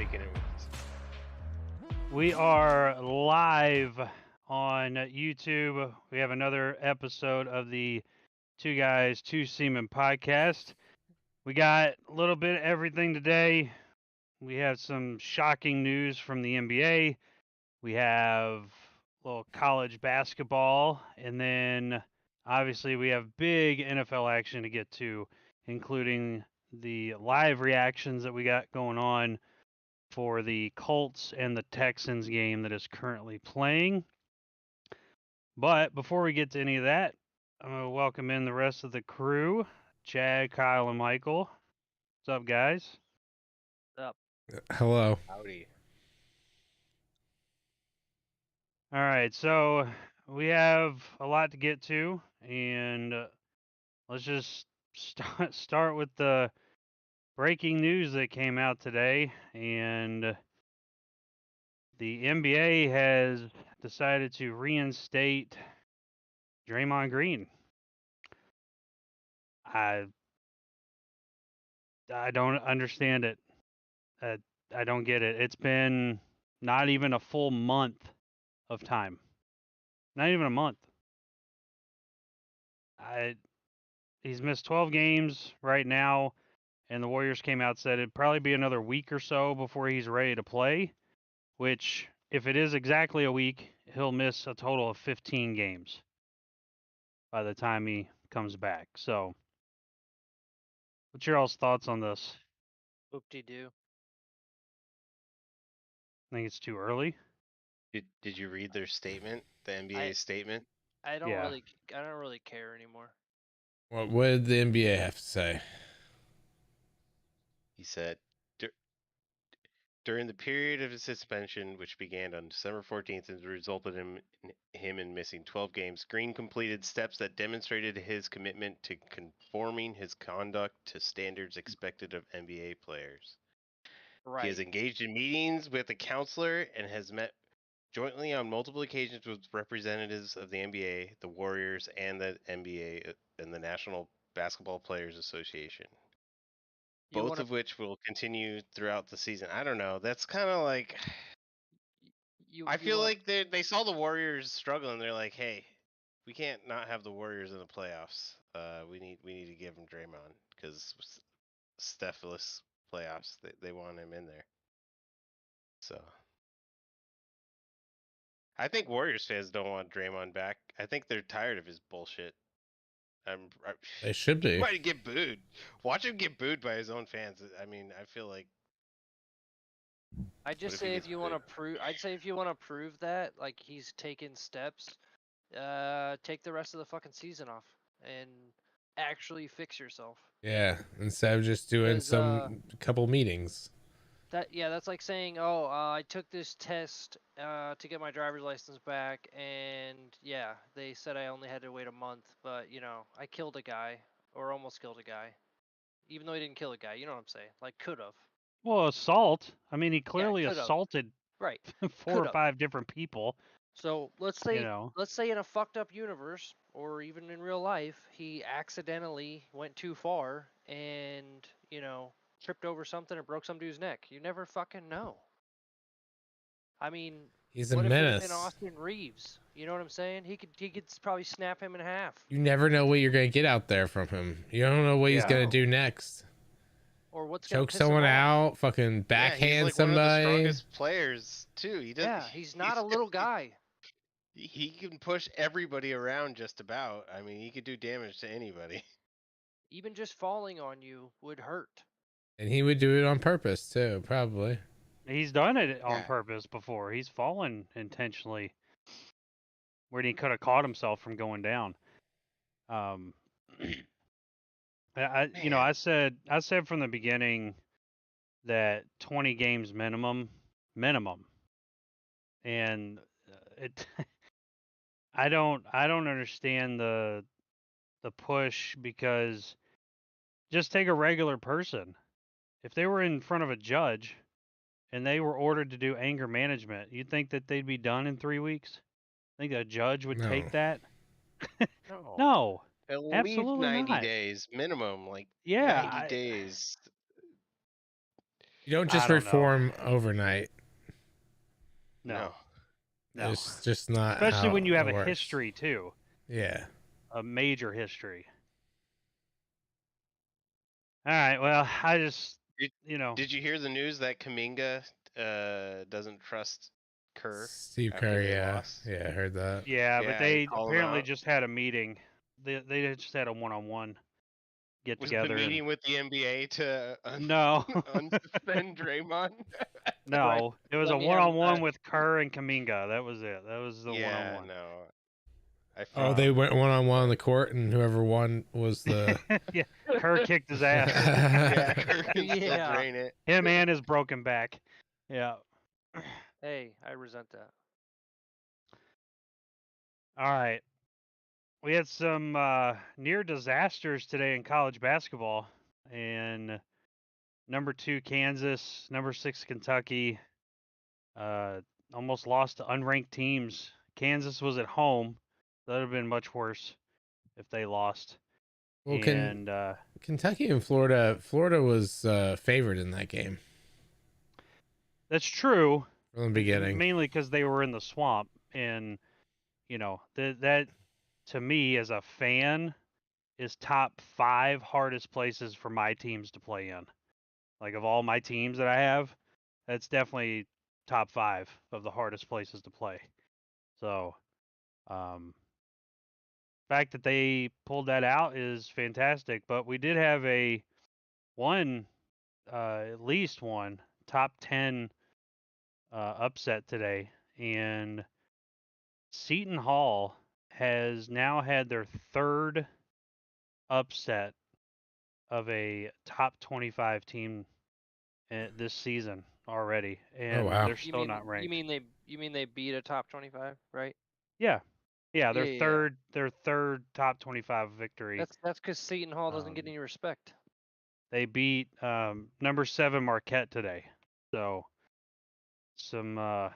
Speaking of movies. We are live on YouTube. We have another episode of the Two Guys, Two Seamen podcast. We got a little bit of everything today. We have some shocking news from the NBA. We have a little college basketball. And then obviously we have big NFL action to get to, including the live reactions that we got going on for the Colts and the Texans game that is currently playing. But before we get to any of that, I'm going to welcome in the rest of the crew, Chad, Kyle, and Michael. What's up, guys? Up. Hello. Howdy. All right, so we have a lot to get to, and let's just start with the breaking news that came out today. And the NBA has decided to reinstate Draymond Green. I don't understand it. I don't get it. It's been not even a full month of time. Not even a month. He's missed 12 games right now, and the Warriors came out and said it'd probably be another week or so before he's ready to play, which if it is exactly a week, he'll miss a total of 15 games by the time he comes back. So, what's your all's thoughts on this? Whoop-de-doo. I think it's too early. Did you read their statement? The NBA statement? I don't Yeah. really care anymore. What did the NBA have to say? He said, during the period of his suspension, which began on December 14th and resulted in him in missing 12 games, Green completed steps that demonstrated his commitment to conforming his conduct to standards expected of NBA players. Right. He has engaged in meetings with a counselor and has met jointly on multiple occasions with representatives of the NBA, the Warriors, and the NBA and the National Basketball Players Association. Both of which will continue throughout the season. I don't know. That's kind of like I feel like they saw the Warriors struggle and they're like, "Hey, we can't not have the Warriors in the playoffs. We need to give them Draymond because Stephless playoffs. They want him in there." So I think Warriors fans don't want Draymond back. I think they're tired of his bullshit. They should be. He might get booed. Watch him get booed by his own fans. I mean, I feel like. I'd just say if you want to prove, that like he's taken steps, take the rest of the fucking season off and actually fix yourself. Yeah, instead of just doing some couple meetings. That's like saying, oh, I took this test to get my driver's license back, and yeah, they said I only had to wait a month, but I killed a guy or almost killed a guy, even though he didn't kill a guy. You know what I'm saying? Like could have. Well, assault. I mean, he clearly assaulted right 4 or 5 different people. So let's say in a fucked up universe, or even in real life, he accidentally went too far and tripped over something or broke some dude's neck. You never fucking know. I mean, he's a menace. If it had been Austin Reeves, you know what I'm saying? He could probably snap him in half. You never know what you're gonna get out there from him. You don't know what he's gonna do next. Or what's choke someone out, fucking backhand he's like somebody. One of the strongest players too. He does. Yeah, he's not a little guy. He can push everybody around just about. I mean, he could do damage to anybody. Even just falling on you would hurt. And he would do it on purpose too, probably. He's done it on purpose before. He's fallen intentionally where he could have caught himself from going down. I said from the beginning that 20 games minimum, and it. I don't understand the push, because just take a regular person. If they were in front of a judge and they were ordered to do anger management, you'd think that they'd be done in 3 weeks? Think a judge would take that? No. At absolutely least 90 not. days minimum, like 90 days. You don't just I don't know. reform overnight. No. It's just not Especially how when you have it a works. history too. Yeah. A major history. All right. Well, I just, Did you hear the news that Kuminga doesn't trust Kerr Steve after Kerr, they yeah. lost? Yeah, I heard that. Yeah, but Yeah, they call him apparently out. just had a meeting. They just had a one-on-one get Was together. the meeting with the NBA to No, unsuspend Draymond? no, it was Let a me have one-on-one with Kerr and Kaminga. That was it. That was the Yeah, one-on-one. no. I Oh, they went one-on-one on the court, and whoever won was the... Yeah, Kerr kicked his ass. Yeah, Kerr can still Yeah. drain it. Him and his broken back. Yeah. Hey, I resent that. All right. We had some near disasters today in college basketball, and number 2 Kansas, number 6 Kentucky, almost lost to unranked teams. Kansas was at home. That would have been much worse if they lost. Well, And Kentucky and Florida was favored in that game that's true. from the beginning. Mainly because they were in the swamp, and that to me as a fan is top 5 hardest places for my teams to play in. Like of all my teams that I have, that's definitely top 5 of the hardest places to play. So, fact that they pulled that out is fantastic. But we did have at least one top 10 upset today, and Seton Hall has now had their 3rd upset of a top 25 team this season already, and wow. they're still not ranked. You mean they beat a top 25, right? Yeah, their Yeah. third top 25 victory. That's because Seton Hall doesn't get any respect. They beat number 7 Marquette today, so some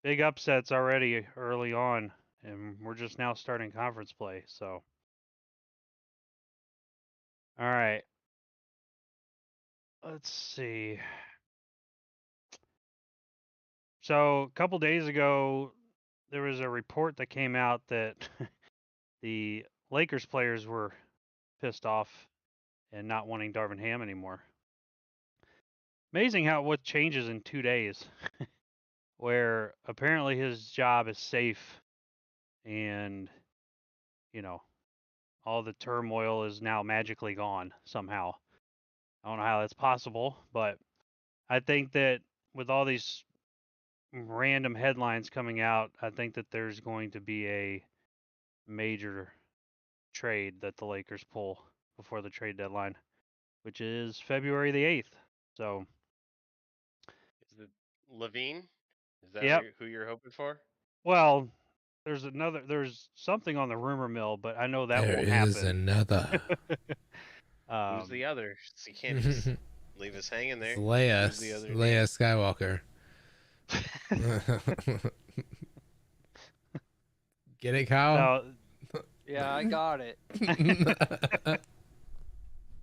big upsets already early on, and we're just now starting conference play. So, all right, let's see. So a couple days ago, there was a report that came out that the Lakers players were pissed off and not wanting Darvin Ham anymore. Amazing how what changes in 2 days, where apparently his job is safe, and all the turmoil is now magically gone somehow. I don't know how that's possible, but I think that with all these random headlines coming out, I think that there's going to be a major trade that the Lakers pull before the trade deadline, which is February the 8th. So, Is it Levine? Is that yep. who you're hoping for? Well, there's something on the rumor mill, but I know that won't happen. There is another. Who's the other? So you can't just leave us hanging there. Leia Who's the other Skywalker. Get it, Kyle? No, Yeah, I got it.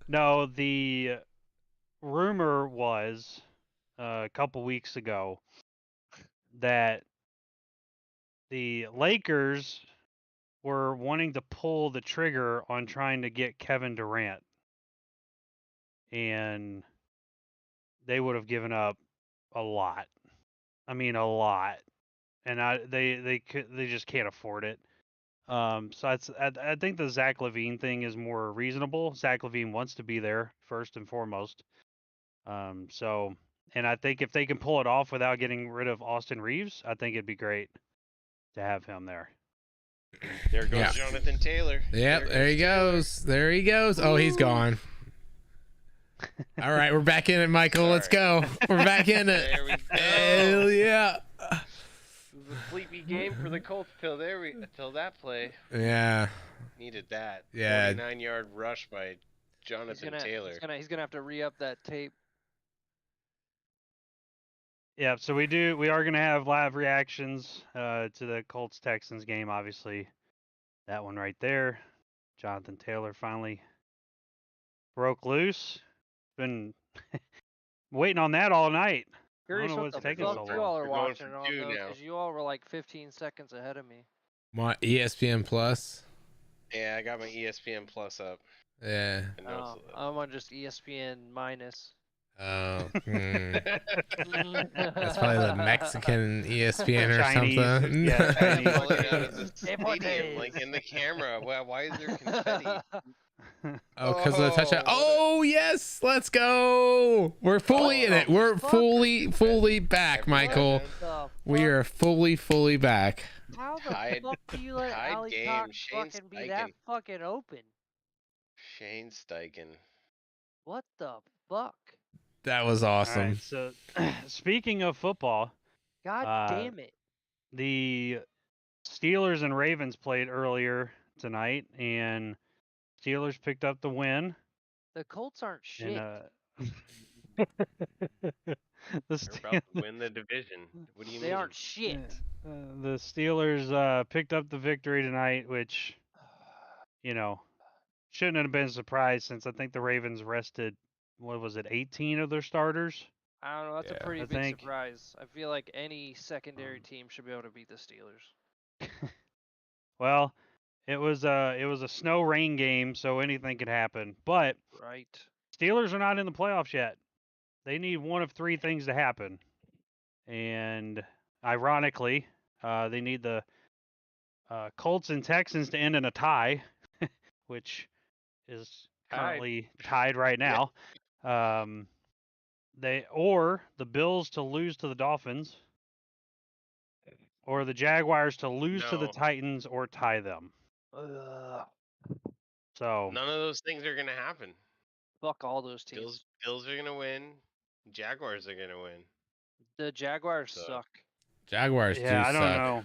no, the rumor was a couple weeks ago that the Lakers were wanting to pull the trigger on trying to get Kevin Durant, and they would have given up a lot. I mean, a lot, and they just can't afford it. So I think the Zach LaVine thing is more reasonable. Zach LaVine wants to be there first and foremost. So, and I think if they can pull it off without getting rid of Austin Reeves, I think it'd be great to have him there. There goes Jonathan Taylor. Yep, there he goes. There he goes. Oh, he's gone. All right, we're back in it, Michael. Sorry. Let's go. We're back in it. There we go. Hell yeah. It was a sleepy game for the Colts till that play. Yeah. Needed that. Yeah. 49-yard rush by Jonathan Taylor. He's gonna have to re-up that tape. Yeah, so we are gonna have live reactions to the Colts Texans game, obviously. That one right there. Jonathan Taylor finally broke loose. Been Waiting on that all night. I don't Curious know what what's the taking fuck so you long. all are We're going watching for it on 2 though, now. because you all were like 15 seconds ahead of me. My ESPN Plus. Yeah, I got my ESPN Plus up. Yeah. And Oh, I'm on just ESPN minus. Oh. That's That's probably the Mexican ESPN or Chinese, something. yeah, Chinese. falling out of the Deportes. stadium, like in the camera. Why is there confetti? Oh, because of the touchdown. what a- Oh, yes. Let's go. We're fully in it. We're fully back, Everyone, Michael. man. We are fully back. How the Tied- fuck do you let tied Ali game, Cox Shane fucking be that Steichen. fucking open? Shane Steichen. What the fuck? That was All awesome. right, so speaking of football, God damn it. the Steelers and Ravens played earlier tonight, and Steelers picked up the win. The Colts aren't shit. And the They're about to win the division. What do you They mean? aren't shit. the Steelers picked up the victory tonight, which shouldn't have been a surprise since I think the Ravens rested, what was it, 18 of their starters. I don't know. That's Yeah, a pretty I big think- surprise. I feel like any secondary team should be able to beat the Steelers. Well, it was a snow rain game, so anything could happen. But Right. Steelers are not in the playoffs yet. They need one of 3 things to happen, and ironically, they need the Colts and Texans to end in a tie, which is currently tied right now. The Bills to lose to the Dolphins, or the Jaguars to lose to the No. Titans or tie them. So None of those things are gonna happen. Fuck all those teams. Bills are gonna win. Jaguars are gonna win. The Jaguars So- suck. Jaguars yeah, do I don't suck. know.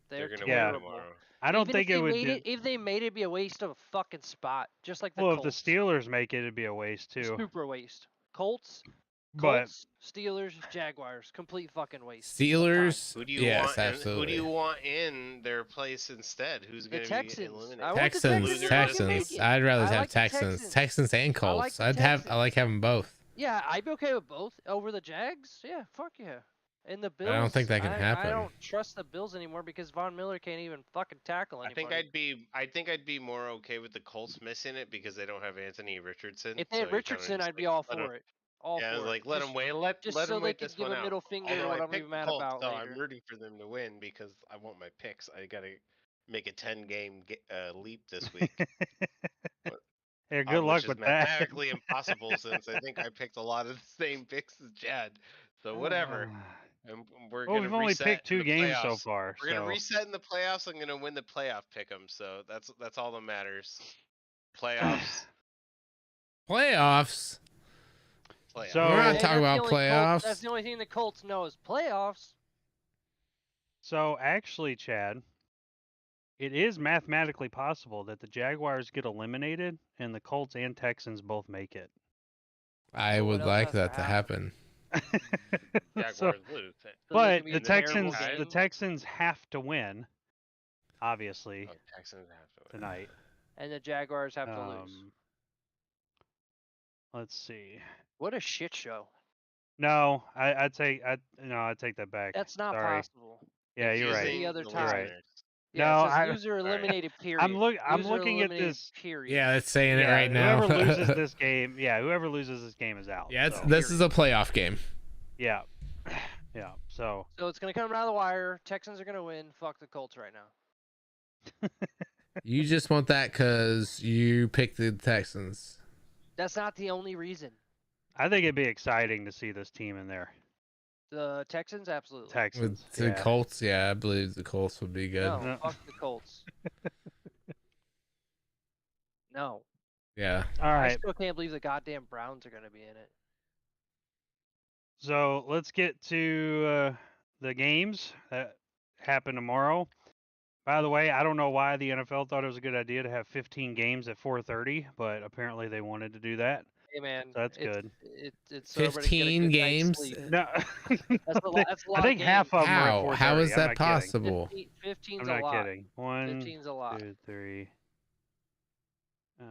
They're gonna Yeah. win terrible. tomorrow. I don't Even think if it they would. made it, if they made it, it'd be a waste of a fucking spot, just like the Well, if Colts. the Steelers make it, it'd be a waste too. Super waste. Colts, But Steelers, Jaguars, complete fucking waste. of time. Steelers. Who do you Yes, want? absolutely. Who do you want in their place instead? Who's The gonna be Texans. eliminated? I want the Texans. Texans to Texans. fucking make it. I'd rather I have like the Texans. Texans. Texans and I like Colts. the I like Texans. having both. Yeah, I'd be okay with both over the Jags. Yeah, fuck yeah. And the Bills. I don't think that can I happen. don't trust the Bills anymore because Von Miller can't even fucking tackle I anybody. think I'd be more okay with the Colts missing it because they don't have Anthony Richardson. If they so had you kinda Richardson, just, I'd be like, all let 'em- for it. All Yeah, I for was it. like, let Just- them wait. Let just them so they wait could this give one a out. middle finger to Although what I I'm picked even the mad Colts, about so later. I'm rooting for them to win because I want my picks. I gotta make a 10-game leap this week. yeah, good luck which is with that. mathematically impossible since I think I picked a lot of the same picks as Chad. So whatever. And we're Well, gonna we've only reset picked in 2 the games so playoffs. far. We're gonna So reset in the playoffs. I'm gonna win the playoff pick 'em. So that's all that matters. Playoffs. Playoffs. Playoffs. So- We're not Hey, talking that's the about only playoffs. That's the only thing the Colts know is playoffs. So actually, Chad, it is mathematically possible that the Jaguars get eliminated and the Colts and Texans both make it. I So what would else like has to that to happen. Jaguars So- lose. So there's but gonna be the a terrible Texans, the game, Texans have to win, obviously, Oh, Texans have to win. tonight. and the Jaguars have to lose. Let's see. What a shit show. No, I'd take that back. That's not Sorry. possible. Yeah, you're right. Any other the time. listeners. Yeah, No, it says I- loser eliminated. Period. I'm Loser looking at eliminated, this. Period. Yeah, it's saying it Yeah, right now. Whoever loses this game, whoever loses this game is out. Yeah, so, this is a playoff game. yeah, yeah. So So it's gonna come down to the wire. Texans are gonna win. Fuck the Colts right now. You just want that because you picked the Texans. That's not the only reason. I think it'd be exciting to see this team in there. The Texans, absolutely. Texans. With the yeah. Colts, yeah, I believe the Colts would be good. No, No. fuck the Colts. No. Yeah. All I right. still can't believe the goddamn Browns are gonna be in it. So let's get to the games that happen tomorrow. By the way, I don't know why the NFL thought it was a good idea to have 15 games at 4:30, but apparently they wanted to do that. Hey man, So that's it's, good. It's so everybody can get a 15 good night's games? sleep. No, That's a lot. That's a lot I think of half games. of them are at 4:30. How is I'm that not kidding. possible? 15's I'm a not lot. kidding. 1, 15's a lot. 2, 3. 4.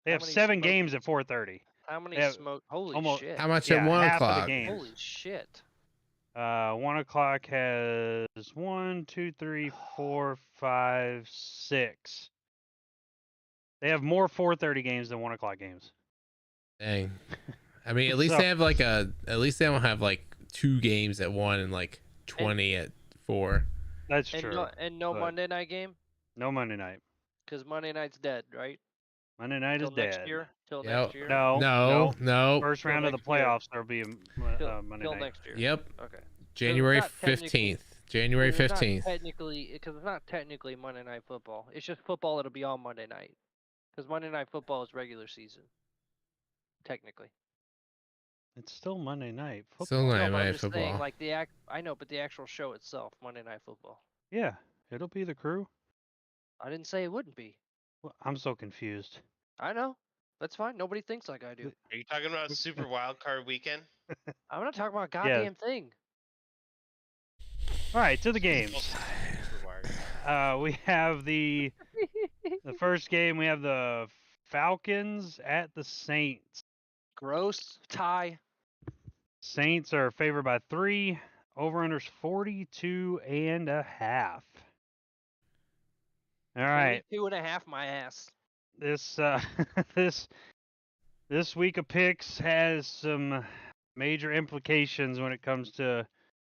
They How have many 7 smoke- games at 4:30. How many Yeah, smoke? Holy almost- shit. How much Yeah, at 1 half of the o'clock? games. Holy shit. 1 o'clock has 1, 2, 3, 4, 5, 6. They have more 4:30 games than 1 o'clock games. Dang. I mean, at least So- they have like a. At least they don't have like 2 games at 1 and like 20 at 4. That's And true. no but- Monday night game? No Monday night. Because Monday night's dead, right? Monday night Till is next dead. year? Till Yep. next year? No. No. First Till round of the next year. playoffs, there'll be a Monday Till night. next year. Yep. Okay. January not technically- 15th. January Because it's not 15th. technically, because it's not technically Monday Night Football. It's just football that'll be on Monday night. Because Monday Night Football is regular season. Technically. It's still Monday night football. Still No, Monday but I'm Night just saying, Football. like I know, but the actual show itself, Monday Night Football. Yeah, it'll be the Crew. I didn't say it wouldn't be. Well, I'm so confused. I know. That's fine. Nobody thinks like I do. Are you talking about Super Wild Card Weekend? I'm not talking about a Yeah. goddamn thing. All right, to the games. Super Wild. We have the first game. We have the Falcons at the Saints. Gross tie. Saints are favored by 3. Over/unders 42.5. All right, 42.5 my ass. this this this week of picks has some major implications when it comes to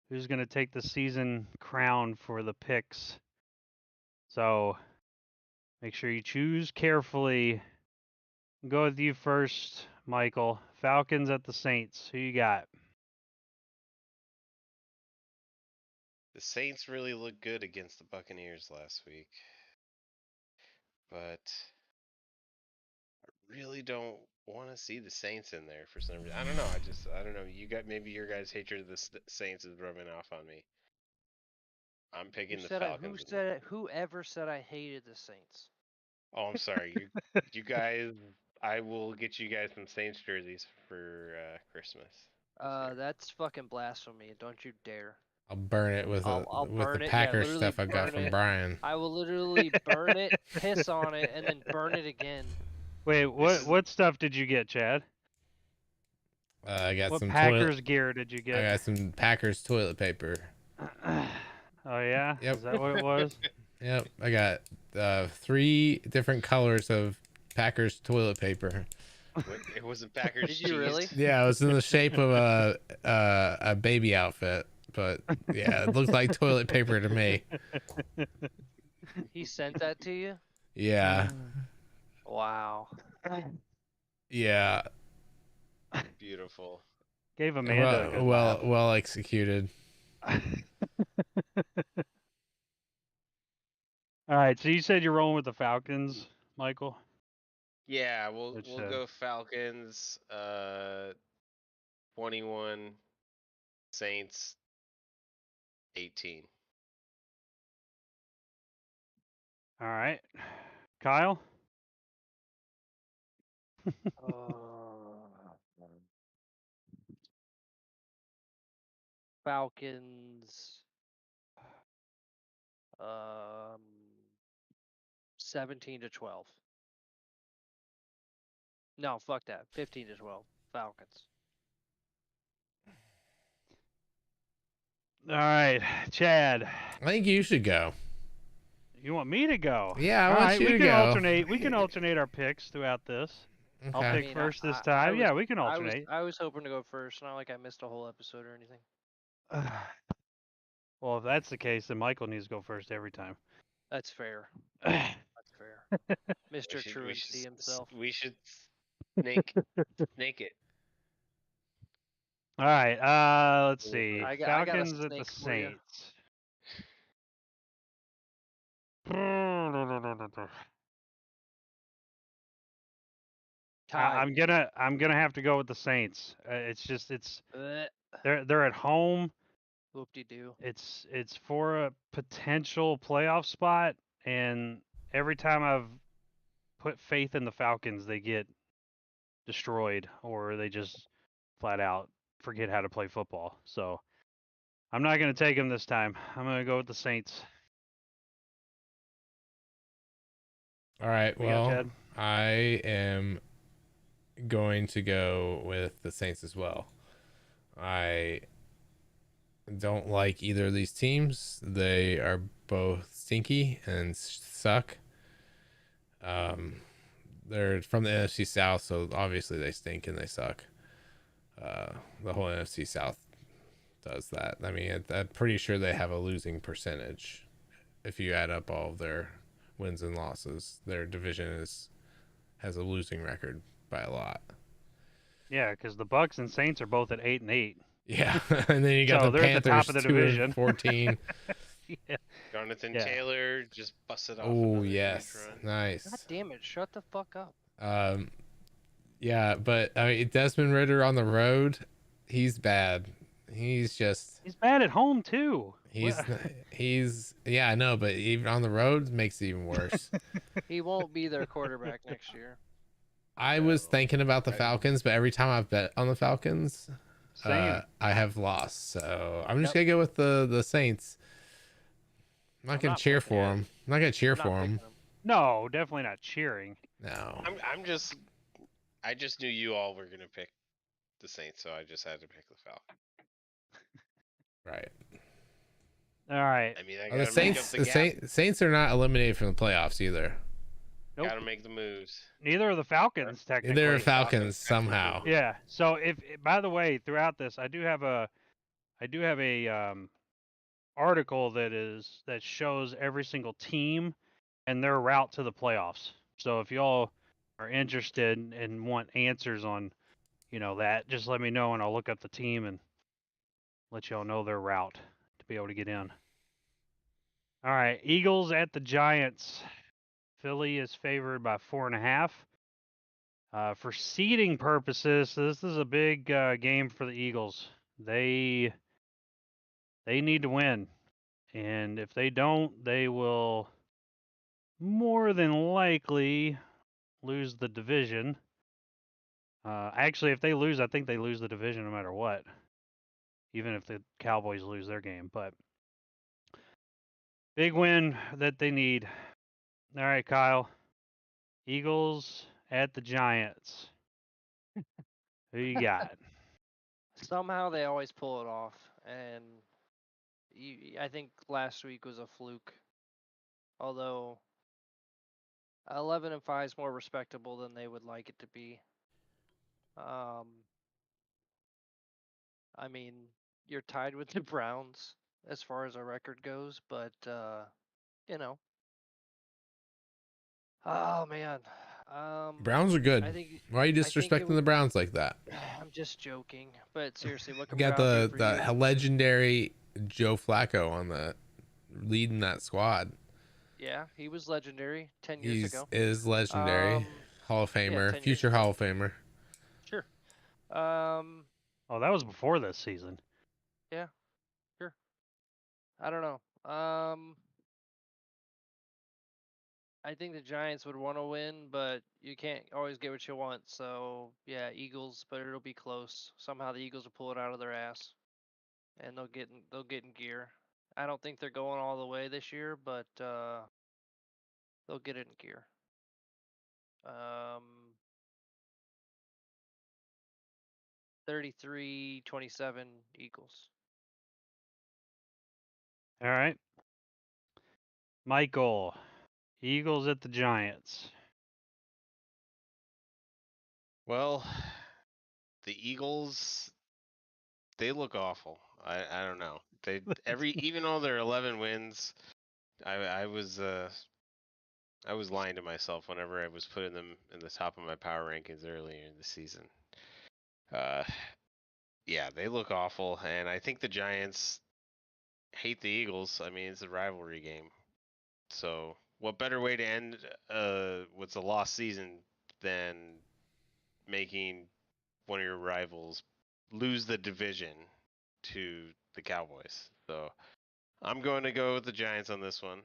who's going to take the season crown for the picks. So make sure you choose carefully. Go with you first, Michael. Falcons at the Saints. Who you got? The Saints really looked good against the Buccaneers last week. But I really don't want to see the Saints in there for some reason. I don't know. I don't know. Maybe your guys' hatred of the Saints is rubbing off on me. I'm picking the Falcons. Whoever said I hated the Saints? Oh, I'm sorry. You guys. I will get you guys some Saints jerseys for Christmas. this year. That's fucking blasphemy. Don't you dare. I'll burn it with I'll with burn the it, yeah, Packers literally stuff I got burn from it. Brian. I will literally burn it, piss on it, and then burn it again. Wait, This is- what stuff did you get, Chad? I got What some Packers gear did you I get? got some Packers toilet paper. Oh yeah? Yep. Is that what it was? Yep. I got 3 different colors of Packers toilet paper. It wasn't Packers. Did you cheese. really? Yeah, it was in the shape of a baby outfit, but yeah, it looked like toilet paper to me. He sent that to you? Yeah. Wow. Yeah. Beautiful. Gave Amanda a good laugh. Well executed. All right, so you said you're rolling with the Falcons, Michael? Yeah, we'll Which, go Falcons. 21. Saints. 18. All right. Kyle? Falcons. 17-12. No, fuck that. 15-12. Falcons. All right, Chad. I think you should go. You want me to go? Yeah, I All want right, you we to can go. alternate. We can alternate our picks throughout this. I'll Okay. pick first this I time. Yeah, we can I was, alternate. I was hoping to go first. Not like I missed a whole episode or anything. Well, if that's the case, then Michael needs to go first every time. That's fair. All That's fair. Mr. Truancy himself. We should snake it. right, let's see. I got a Falcons at the snake for you. Saints. Tie. I'm gonna have to go with the Saints. It's Blech. they're at home. Whoop-de-doo. It's for a potential playoff spot, and every time I've put faith in the Falcons, they get destroyed or they just flat out forget how to play football. So I'm not gonna take them this time. I'm gonna go with the Saints. All right. What you got, Well, Chad? I am going to go with the Saints as well. I don't like either of these teams. They are both stinky and suck. They're from the NFC South, so obviously they stink and they suck. The whole NFC South does that. I mean, I'm pretty sure they have a losing percentage. If you add up all of their wins and losses, their division has a losing record by a lot. Yeah, because the Bucks and Saints are both at 8-8. Yeah, and then you got So the they're at the top Panthers of the 2 and division. 14. Yeah. Jonathan Yeah. Taylor just busted off. Oh another yes, huge run. God nice. damn it! Shut the fuck up. Yeah, but I mean, Desmond Ritter on the road, he's bad. He's bad at home too. yeah, I know, but even on the road makes it even worse. He won't be their quarterback next year. I was thinking about the Right. Falcons, but every time I've bet on the Falcons, Same. I have lost. So I'm just Yep. gonna go with the Saints. I'm not I'm gonna not cheer picking for them. them. I'm not gonna cheer I'm not for picking them. him. No, definitely not cheering. No. I just knew you all were gonna pick the Saints, so I just had to pick the Falcons. Right. All right. I mean, I Oh, the gotta make up Saints. the The gap. Saints are not eliminated from the playoffs either. Nope. Gotta make the moves. Neither are the Falcons technically. They're Falcons Falcons somehow. technically. Yeah. So if by the way, throughout this, I do have a article that shows every single team and their route to the playoffs. So if y'all are interested and want answers on, that, just let me know and I'll look up the team and let y'all know their route to be able to get in. All right, Eagles at the Giants. Philly is favored by 4.5. For seeding purposes, this is a big game for the Eagles. They need to win, and if they don't, they will more than likely lose the division. Actually, if they lose, I think they lose the division no matter what, even if the Cowboys lose their game. But big win that they need. All right, Kyle. Eagles at the Giants. Who you got? Somehow they always pull it off, and I think last week was a fluke. Although 11-5 is more respectable than they would like it to be. I mean, you're tied with the Browns as far as our record goes, but you know. Oh man. Browns are good. I think Why are you I think disrespecting the Browns like that? I'm just joking, but seriously, what You can got Browns do for the you? legendary Joe Flacco on the leading that squad. Yeah, he was legendary 10 years He's ago. is legendary, Hall of Famer, 10 years future ago. Hall of Famer. Sure. Oh, that was before this season. Yeah, sure. I don't know. I think the Giants would want to win, but you can't always get what you want. So yeah, Eagles, but it'll be close. Somehow the Eagles will pull it out of their ass, and they'll get in gear. I don't think they're going all the way this year, but they'll get it in gear. 33-27 Eagles. All right. Michael, Eagles at the Giants. Well, the Eagles, they look awful. I don't know. They even though they're 11 wins, I was lying to myself whenever I was putting them in the top of my power rankings earlier in the season. Yeah, they look awful, and I think the Giants hate the Eagles. I mean, it's a rivalry game. So, what better way to end what's a lost season than making one of your rivals lose the division to the Cowboys? So, I'm going to go with the Giants on this one.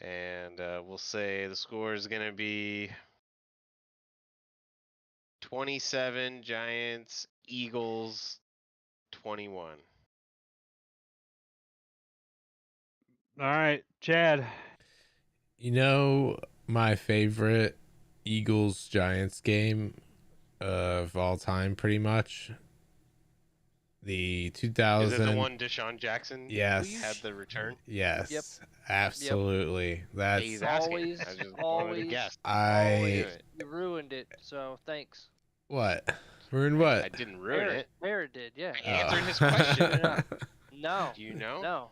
And we'll say the score is going to be 27 Giants, Eagles 21. All right, Chad. You know, my favorite Eagles Giants game of all time, pretty much. The 2000. Is it the one Deshaun Jackson Yes. had the return? Yes. Yep. Absolutely. That's He's asking. Always, I just wanted to always, guess. always. Do it. You ruined it, so thanks. what? Ruined what? I didn't ruin it. Barrett did, yeah. I answered his question. No. Do you know? No.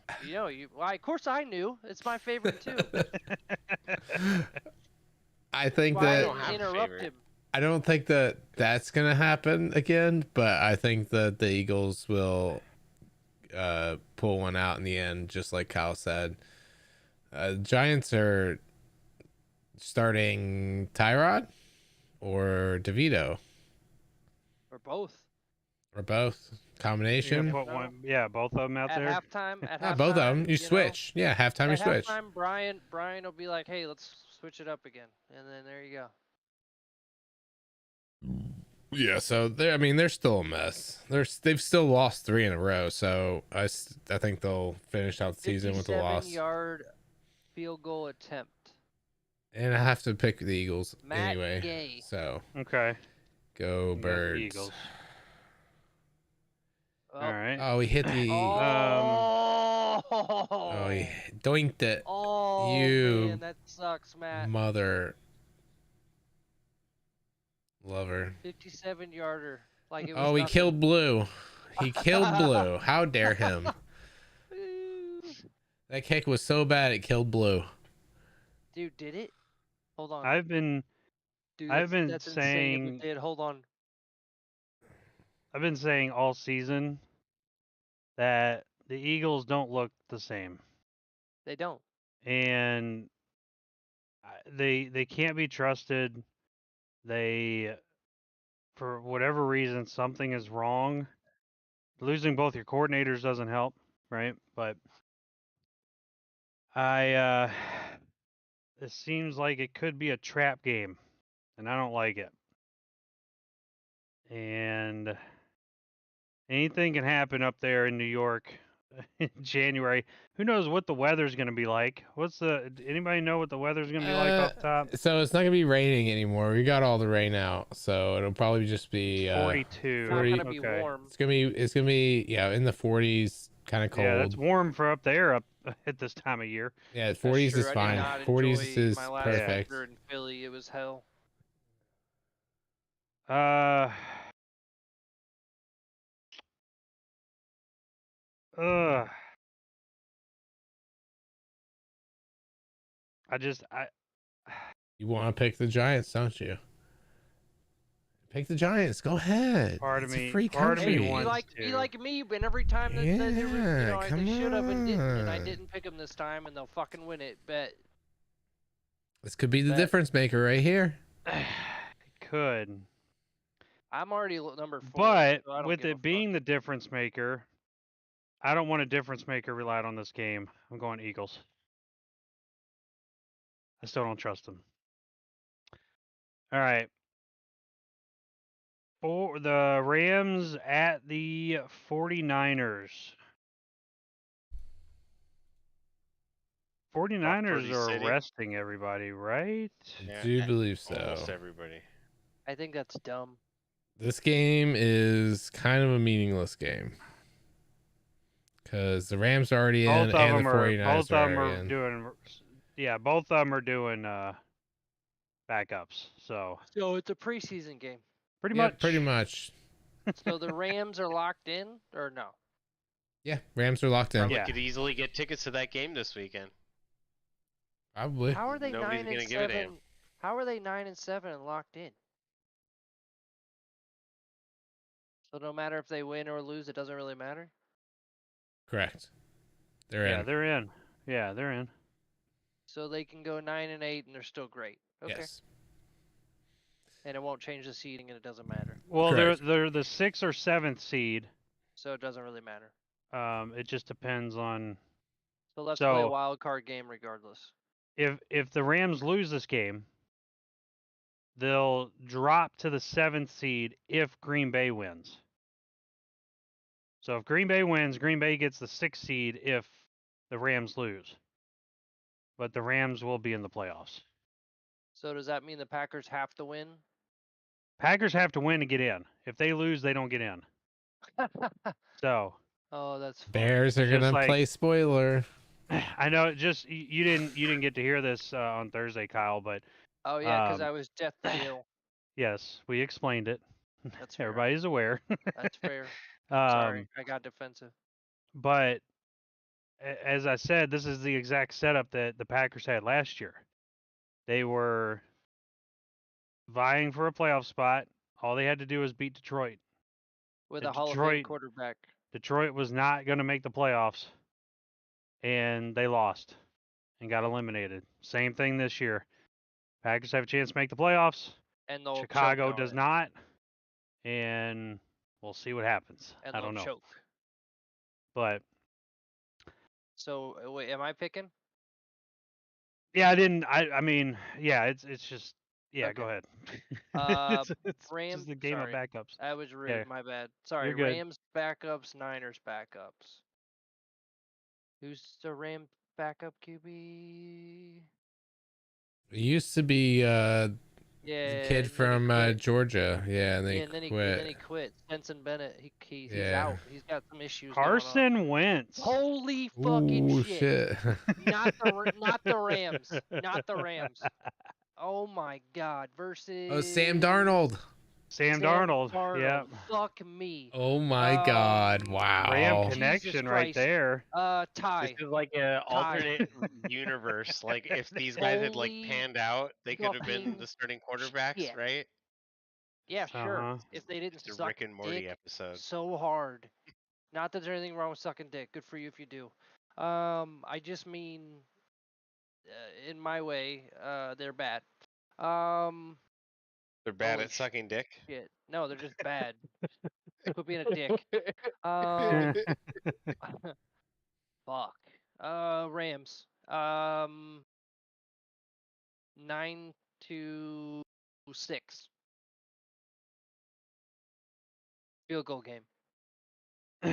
Well, of course I knew. It's my favorite too. I think Why I that don't have a interrupt favorite. him? I don't think that that's gonna happen again, but I think that the Eagles will pull one out in the end, just like Kyle said. Giants are starting Tyrod or DeVito Or both. or both combination. Put one, yeah, both of them out At there. halftime, Both of them. You know, switch. Yeah, halftime you at switch. halftime, Brian will be like, "Hey, let's switch it up again," and then there you go. Yeah, so they're still a mess. They've still lost 3 in a row, so I think they'll finish out the season with a loss. 57-yard field goal attempt. And I have to pick the Eagles Matt anyway. Gay. So Okay. go You got the Birds. Eagles. Oh. All right. Oh, he hit the. Oh, he doinked it. Oh, You man, that sucks, Matt. Mother. Lover. 57-yarder. Like it was Oh, he nothing. killed Blue. He killed Blue. How dare him? That kick was so bad it killed Blue. Dude, did it? Hold on. I've been Dude, I've been that's insane if saying it did. Hold on. all season that the Eagles don't look the same, They don't. and they can't be trusted. They, for whatever reason, something is wrong. Losing both your coordinators doesn't help, right? But it seems like it could be a trap game, and I don't like it. And anything can happen up there in New York in January. Who knows what the weather's going to be like? Anybody know what the weather's going to be like off top? So it's not gonna be raining anymore. We got all the rain out, so it'll probably just be 42. It's not gonna be Okay. warm. It's gonna be in the 40s, kind of cold. Yeah, that's warm for up there up at this time of year. Yeah, That's 40s true. is I did fine. not 40s enjoy is my last perfect. winter in Philly. It was hell. Uh, ugh. I You want to pick the Giants, don't you? Pick the Giants. Go ahead. Part of It's me- a free part of me country. wants- Be to. like me, but every time that they were, Yeah, they should have and didn't, and I on. didn't pick them this time, and they'll fucking win it. Bet. This could be the Bet. difference maker right here. could. I'm already number 4. But so I don't with give a it fuck. being the difference maker, I don't want a difference maker relied on this game. I'm going Eagles. I still don't trust them. All right. For the Rams at the 49ers. 49ers Purdy are City. arresting everybody, right? Yeah, I do believe so. almost everybody. I think that's dumb. This game is kind of a meaningless game. Because the Rams are already in Both of and the them 49ers are already in. doing. Yeah, both of them are doing backups. So So it's a preseason game. pretty Yeah, much. pretty much. So the Rams are locked in, or no? Yeah, Rams are locked in. Probably Yeah. could easily get tickets to that game this weekend. Probably. How are they Nobody's 9 gonna and give a 7? damn. How are they 9 and 7 and locked in? So no matter if they win or lose, it doesn't really matter. Correct. They're Yeah, in. they're in. Yeah, they're in. So they can go 9 and 8, and they're still great. Okay. Yes. And it won't change the seeding, and it doesn't matter. Well, Correct. they're the 6th or 7th seed. So it doesn't really matter. It just depends on So let's play a So- wild card game regardless. if the Rams lose this game, they'll drop to the 7th seed if Green Bay wins. So if Green Bay wins, Green Bay gets the 6th seed if the Rams lose. But the Rams will be in the playoffs. So does that mean the Packers have to win? Packers have to win to get in. If they lose, they don't get in. So Oh, that's funny. Bears are It's just gonna like- play spoiler. I know it just you didn't get to hear this on Thursday, Kyle, but Oh yeah, because Um, I was deathly ill. yes, we explained it. That's fair. Everybody's aware. That's fair. Sorry, I got defensive. But as I said, this is the exact setup that the Packers had last year. They were vying for a playoff spot. All they had to do was beat Detroit. With The a Hall of Fame Detroit- quarterback. Detroit was not going to make the playoffs, and they lost and got eliminated. Same thing this year. Packers have a chance to make the playoffs. And they'll choke Chicago on does it. not, and we'll see what happens. And I they'll don't know, choke. but So wait, am I picking? yeah, I mean, yeah, it's just yeah. Go Okay. ahead. it's Rams. just a game sorry, of backups. That was rude. Yeah, My bad. Sorry. you're good. Rams backups, Niners backups. Who's the Rams backup QB? It used to be Yeah. the and kid then he from quit. Georgia. Yeah, and Yeah, they and then he quit. quit. Stetson Bennett. He's Yeah. out. He's got some issues. going on. Carson Wentz. Holy fucking Ooh, shit. shit. Not the Rams. Not the Rams. Oh my God. Versus. Oh, Sam Darnold. Sam Darnold. Yeah. Fuck me. Oh my God! Wow. Ram Jesus connection right Christ. there. Ty. This is like an alternate universe. Like if these guys had like Holy panned out, they could have been fucking the starting quarterbacks, shit. right? Yeah, sure. Uh-huh. If they didn't It's a suck Rick and Morty dick episode. so hard. Not that there's anything wrong with sucking dick. Good for you if you do. I just mean, in my way, they're bad. They're bad holy at sucking dick. Shit. No, they're just bad. Quit being a dick. Fuck. Rams. 9-6. Field goal game. All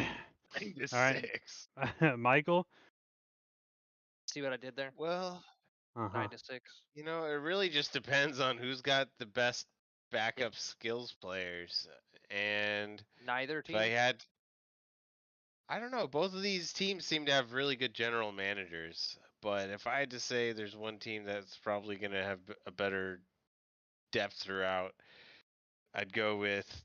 right. 6. Michael. See what I did there? Well, Uh-huh. 9-6. you know, it really just depends on who's got the best backup skills players. And Neither if team. I had, I don't know, both of these teams seem to have really good general managers. But if I had to say there's one team that's probably going to have a better depth throughout, I'd go with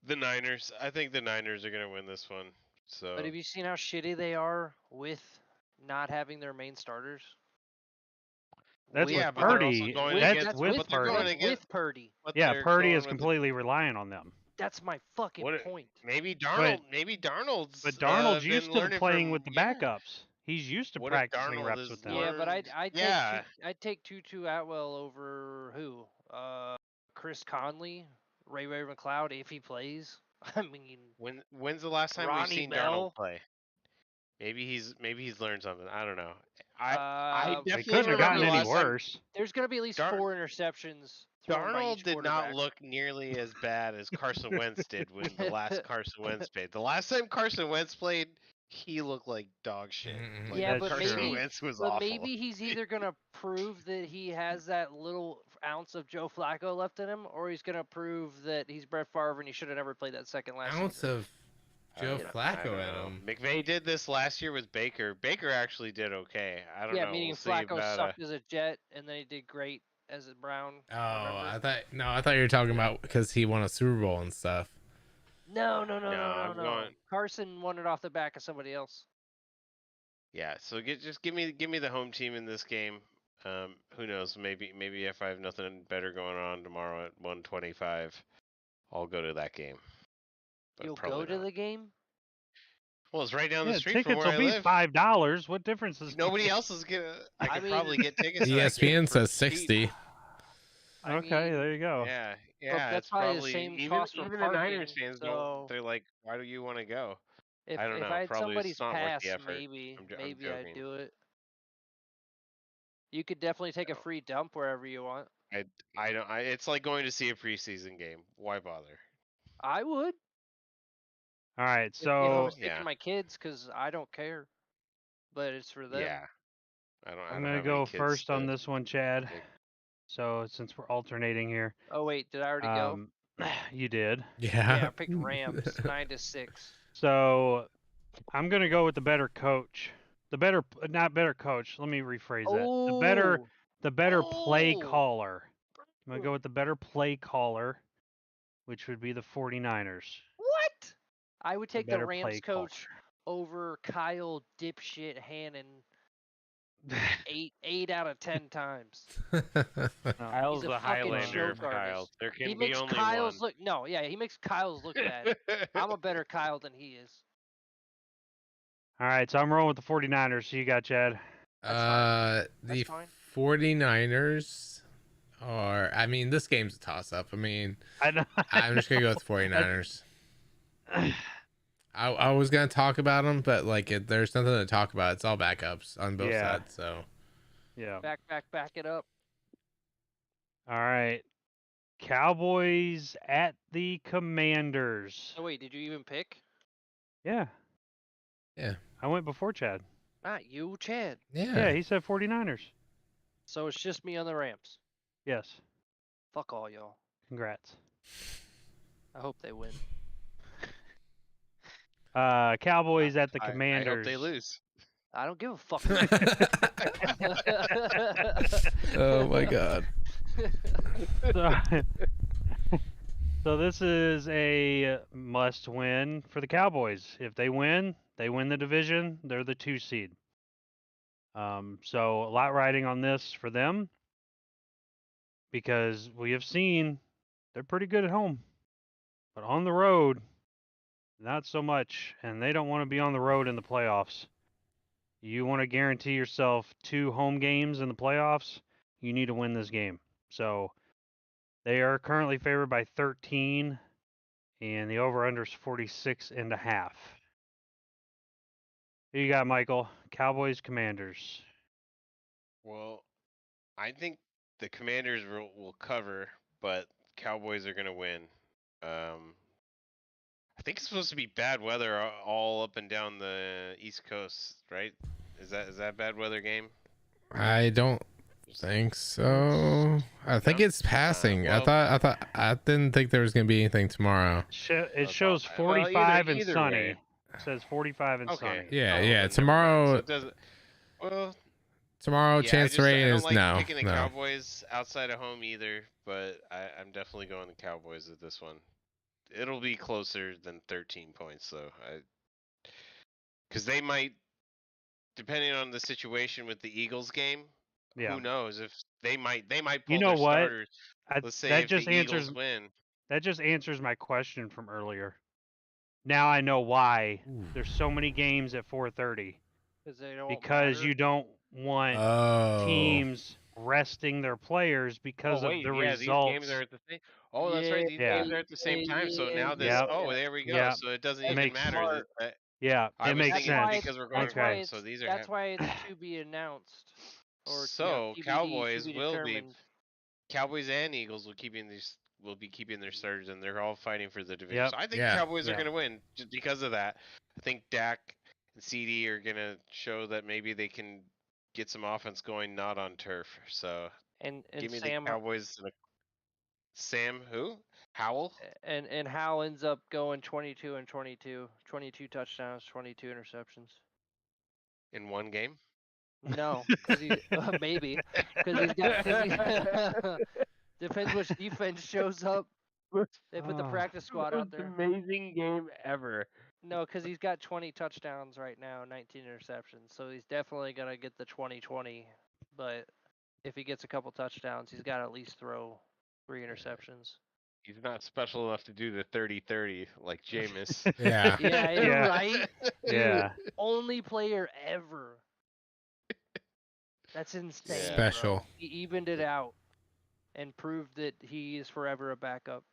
the Niners. I think the Niners are going to win this one. So But have you seen how shitty they are with not having their main starters? That's yeah, with but they're also Purdy. going That's against, with but they're Purdy. going That's against, with Purdy. but Yeah, they're Purdy going is with completely relying on them. That's my fucking What- point. maybe Darnold's But Darnold's been used to learning playing from- with the yeah. backups. He's used to What if practicing Darnold reps is with them. Yeah, but learned- I'd take Tutu Atwell over who? Chris Conley, Ray McLeod if he plays. I mean, When's the last time Ronnie we've seen Bell? Darnold play? Maybe he's learned something. I don't know. I They definitely couldn't have remember gotten the any last time worse. there's gonna be at least Dar- 4 interceptions. thrown by Darnold each did not quarterback. look nearly as bad as Carson Wentz did when the last Carson Wentz played. The last time Carson Wentz played, he looked like dog shit. Mm-mm. Like, Yeah, That's but Carson true. Wentz was But awful. maybe he's either gonna prove that he has that little ounce of Joe Flacco left in him, or he's gonna prove that he's Brett Favre and he should have never played that second last Ounce season. of Joe I Flacco don't at know. him. McVay did this last year with Baker. Baker actually did okay. I don't Yeah, know. meaning We'll see Flacco about, sucked as a Jet, and then he did great as a Brown. Oh, remember? I thought you were talking about because he won a Super Bowl and stuff. No. I'm going- Carson won it off the back of somebody else. Yeah, so just give me the home team in this game. Who knows? Maybe if I have nothing better going on tomorrow at 1:25, I'll go to that game. But You'll probably go to not. the game? Well, it's right down Yeah, the street from tickets where will I be live. $5. What difference is Nobody else is gonna. I I could probably get tickets. to that ESPN game for says cheap. 60. I Okay, mean, there you go. Yeah, that's it's probably the probably same even cost for the parking, Niners fans so- don't. They're like, why do you want to go? If I don't know, I had probably somebody's it's not worth pass, the effort. maybe I'm maybe I'd joking. do it. You could definitely take a No. free dump wherever you want. I don't. It's like going to see a preseason game. Why bother? I would. All right, If I so was taking yeah. my kids, because I don't care. But it's for them. Yeah. I don't I'm gonna have any go kids first on to this one, Chad. pick. So since we're alternating here, Oh wait, did I already go? you did. Yeah. Yeah, I picked Rams 9-6. So I'm gonna go with the better coach. Not better coach. Let me rephrase that. The better play Oh! caller. I'm gonna go with the better play caller, which would be the 49ers. What? I would take the better Rams play coach over Kyle dipshit Hannon caller. 8 out of 10 times. Kyle's He's a the fucking Highlander of joke artist. Kyle. There He can be makes only Kyle's one. he makes Kyle's look bad. I'm a better Kyle than he is. All right, so I'm rolling with the 49ers. So you got Chad. That's The fine. 49ers are, I mean, this game's a toss up. I mean, I know. I'm just going to go with the 49ers. I was going to talk about them, but like there's nothing to talk about. It's all backups on both Yeah. sides. So, Yeah. Back it up. All right. Cowboys at the Commanders. Oh wait, did you even pick? Yeah. Yeah. I went before Chad. Not you, Chad. Yeah, he said 49ers. So it's just me on the Rams. Yes. Fuck all y'all. Congrats. I hope they win. Cowboys at the I Commanders. hope they lose. I don't give a fuck. Oh my god. So this is a must win for the Cowboys. If they win the division. They're the 2 seed. So a lot riding on this for them because we have seen they're pretty good at home, but on the road, not so much. And they don't want to be on the road in the playoffs. You want to guarantee yourself 2 home games in the playoffs, you need to win this game. So they are currently favored by 13, and the over-under is 46.5. Who you got, Michael? Cowboys, Commanders. Well, I think the Commanders will cover, but Cowboys are going to win. I think it's supposed to be bad weather all up and down the East Coast, right? Is that a bad weather game? I don't think so. I think No? it's passing. Well- I didn't think there was gonna be anything tomorrow. It shows Well, 45 and either sunny. way. It says 45 and Okay. sunny. Yeah, Oh, yeah. then never mind. Tomorrow, So it doesn't. Well, tomorrow, yeah, chance to I rain don't is like no, picking the no. Cowboys outside of home either, but I'm definitely going the Cowboys with this one. It'll be closer than 13 points, though. Because they might, depending on the situation with the Eagles game, Yeah. who knows if they might pull You know their what? starters. Let's say that if just the answers Eagles win. that just answers my question from earlier. Now I know why Ooh. there's so many games at 4:30 They don't because matter. you don't want Oh, teams resting their players because Oh wait, of the yeah, results. these games are at the same. Oh, that's right. These Yeah. games are at the same time. So now this. Yep. Oh, there we go. Yep. So it doesn't It even makes matter. smart. Yeah, I it was makes thinking sense. because we're going That's Okay. why home, it's so these are. that's why it's to be announced. Or So TBD, Cowboys to be will be. determined. Cowboys and Eagles will be keeping their starters, and they're all fighting for the division. Yep. So I think Yeah. Cowboys are Yeah. going to win just because of that. I think Dak and CD are going to show that maybe they can get some offense going, not on turf. So And give me Sam the Cowboys. Sam who? Howell? and Hal ends up going 22 and 22, 22 touchdowns, 22 interceptions. In one game? No, because he maybe because he's got depends which defense shows up. They put the Oh. practice squad out there. Amazing game ever. No, because he's got 20 touchdowns right now, 19 interceptions. So he's definitely gonna get the 20-20. But if he gets a couple touchdowns, he's got to at least throw 3 interceptions. He's not special enough to do the 30-30 like Jameis. yeah. Yeah, Yeah. right. Yeah. Only player ever. That's insane. Yeah. Special. Bro. He evened it out and proved that he is forever a backup.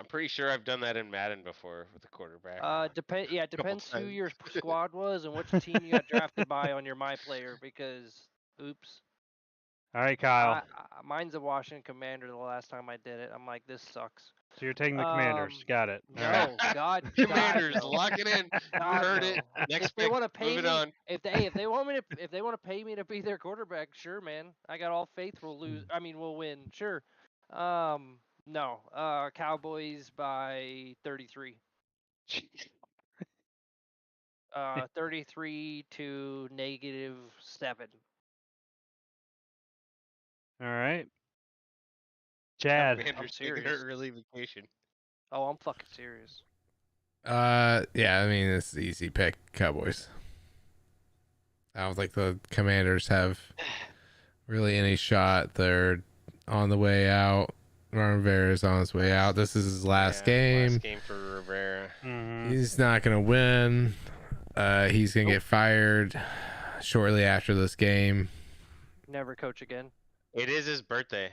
I'm pretty sure I've done that in Madden before with the quarterback. Depends who times. your squad was and which team you got drafted by on your my player because oops. All right, Kyle. Mine's a Washington Commander the last time I did it. I'm like, this sucks. So you're taking the Commanders. Got it. All right. No, God, Commanders, God, no. lock it in. You God, heard it. no. Next If they pick. want to pay Moving me, on. if they want me to, if they want to pay me to be their quarterback, sure, man. I got all faith we'll lose. I mean, we'll win, sure. No. Cowboys by 33. 33 to -7. All right. Chad. Commanders taking an serious. early vacation. Oh, I'm fucking serious. Yeah, I mean it's an easy pick, Cowboys. I don't think the Commanders have really any shot. They're on the way out. Ron Rivera's on his way out. This is his last game. Last game for Rivera. Mhm. He's not gonna win. He's gonna get fired shortly after this game. Never coach again. It is his birthday.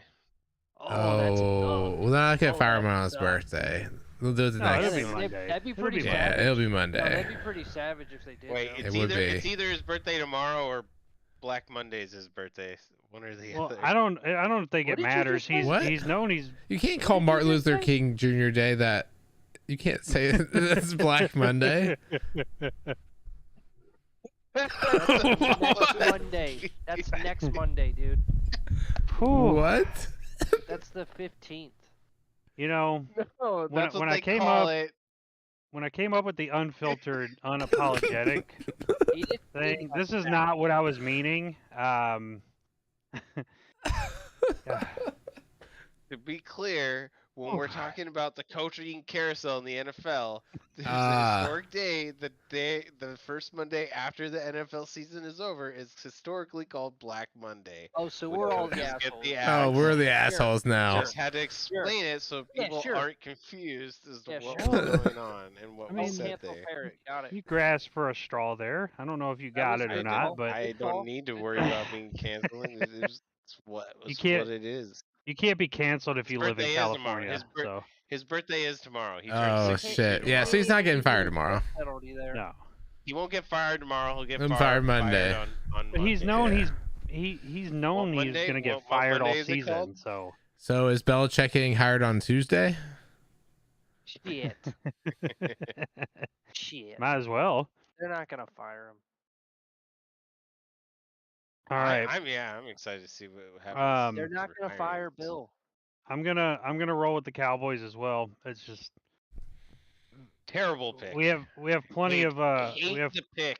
That's well, dumb. they're not gonna Oh, fire him that's on his dumb. birthday. They'll do it the No, next. it'll be That'd- Monday. That'd be It'll pretty be Yeah, savage. it'll be No, Monday. that'd be pretty savage if they did. Wait, though. it's It would either be. it's either his birthday tomorrow or Black Monday's his birthday. One or the Well, other. I don't think What it did you matters. just say? What? He's known. He's You can't call did you Martin just Luther say? King Jr. Day that. You can't say it's Black Monday. Next What? Monday. That's next Monday, dude. Whew. What? That's the 15th. You know, No, when- that's what when I they came call up- it. when I came up with the unfiltered, unapologetic He didn't mean thing, like this is that. not what I was meaning. To be clear, when we're talking about the coaching carousel in the NFL, there's Ah. a historic day. The first Monday after the NFL season is over is historically called Black Monday. Oh, so We we're all don't the just get assholes. the Oh, ads. we're the Sure. assholes now. Just had to explain it so Yeah, people sure. aren't confused as to Yeah, what sure. was going on and what I we mean- said Cancel there. parrot. Got it. You grasped for a straw there. I don't know if you got was it a or good not, call. but I Good call. don't need to worry about being canceling. It's what it is. you can't be canceled if His you live in birthday is tomorrow. California. So His birthday is tomorrow. He Oh, turns 62 shit. Yeah, tomorrow. so he's not getting fired tomorrow. Penalty there. no. He won't get fired tomorrow. He'll get He'll fired, fired Monday. on But he's Monday. known Yeah. he's known What he's Monday? gonna get What fired all Monday is it season. called? So So is Belichick getting hired on Tuesday? Shit. Shit. might as well. They're not gonna fire him. All right. I'm excited to see what happens. They're not gonna fire Retirements. Bill. I'm gonna roll with the Cowboys as well. It's just Terrible pick. we have plenty Hate- of hate we have the pick.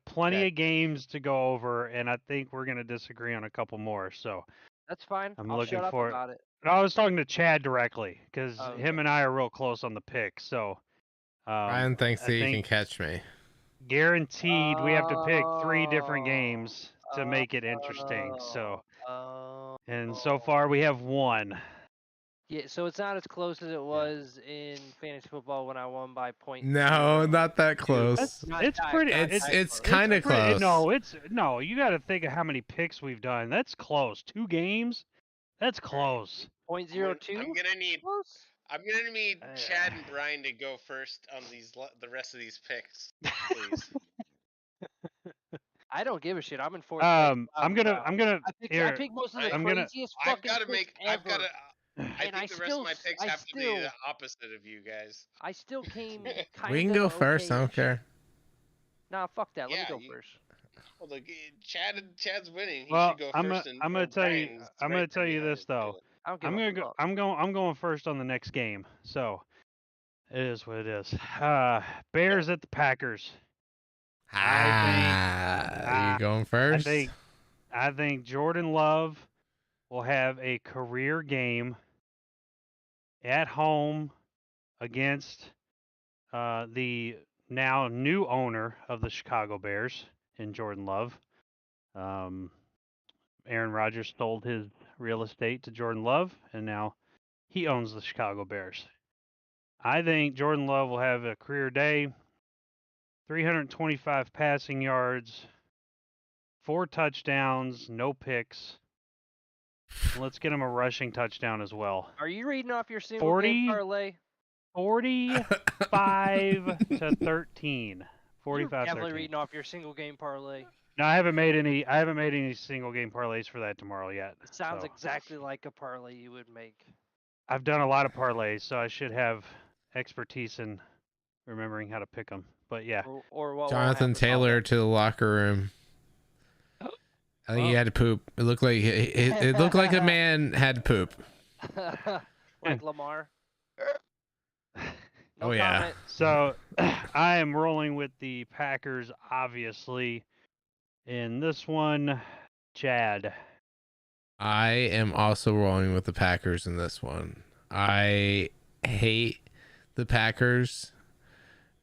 plenty Okay. of games to go over, and I think we're gonna disagree on a couple more. So That's fine. I'm I'll looking shut up for it. about it. no, I was talking to Chad directly because Oh, him okay. and I are real close on the pick. So Ryan thinks I that he can think catch me. guaranteed we have to pick 3 different games to Oh, make it interesting. So Oh. and so far we have 1. Yeah, so it's not as close as it was in fantasy football when I won by point. No, not that close. That's Not it's that- pretty. not It's that it's close. kind of pretty- close. No, it's no. You got to think of how many picks we've done. That's close. 2 games. That's close. Point I'm 0.02. gonna need Close. Chad and Brian to go first on the rest of these picks, please. I don't give a shit. I'm in fourth. place. I'm gonna I pick here. most of the I'm gonna- craziest I've fucking got to picks make. I've ever. got to. I And think I the rest of my still- picks I have to be still- the opposite of you guys. I still came. We can go first. I don't care. Nah, fuck that. Let Yeah, me go you- first. Well, look, Chad's winning. He Well, should go I'm first. gonna- I'm gonna tell you- I'm gonna tell you this, though. I don't give I'm a gonna go. fuck. I'm going first on the next game. So it is what it is. Bears at the Packers. Are you going first? I think Jordan Love will have a career game at home against the now new owner of the Chicago Bears in Jordan Love. Aaron Rodgers sold his real estate to Jordan Love, and now he owns the Chicago Bears. I think Jordan Love will have a career day, 325 passing yards, 4 touchdowns, no picks. Let's get him a rushing touchdown as well. Are you reading off your single 40? game parlay? 45 to 13. You're 45 definitely 13. reading off your single game parlay. No, I haven't made any single game parlays for that tomorrow yet. It sounds so. exactly like a parlay you would make. I've done a lot of parlays, so I should have expertise in remembering how to pick them. But yeah, Or what Jonathan won't happen. Taylor to the locker room. I think he had to poop. It looked like it looked like a man had to poop. Like Lamar. Oh, yeah. comment. so I am rolling with the Packers, obviously. In this one, Chad. I am also rolling with the Packers in this one. I hate the Packers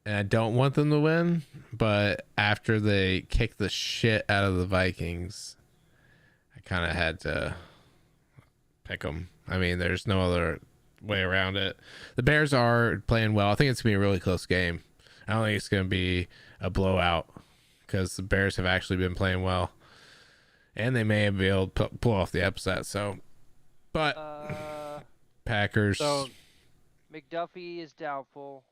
and I don't want them to win, but after they kick the shit out of the Vikings, I kind of had to pick them. I mean, there's no other way around it. The Bears are playing well. I think it's going to be a really close game. I don't think it's going to be a blowout because the Bears have actually been playing well. And they may be able to pull off the upset. So, but Packers. So McDuffie is doubtful.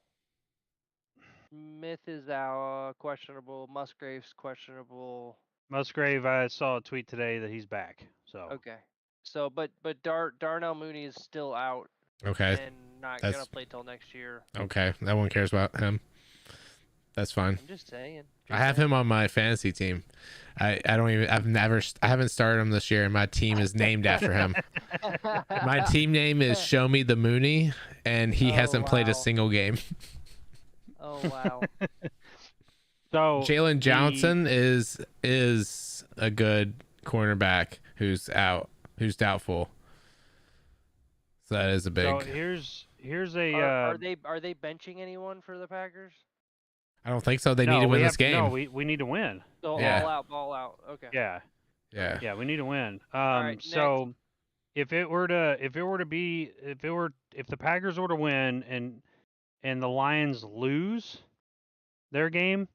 Smith is out, questionable. Musgrave's questionable. Musgrave, I saw a tweet today that he's back. So Okay. So, but Darnell Mooney is still out Okay. and not gonna play till next year. Okay. No one cares about him. That's fine. I'm just saying. I have him on my fantasy team. I haven't started him this year, and my team is named after him. My team name is Show Me the Mooney, and he hasn't played a single game. Oh wow. So Jalen Johnson is a good cornerback who's out, who's doubtful. So that is a big. So here's a. Are they benching anyone for the Packers? I don't think so. They need to win this game. No, we need to win. So Yeah. all out, ball out. Okay. Yeah. Yeah. Yeah, we need to win. right, So if the Packers were to win and the Lions lose their game,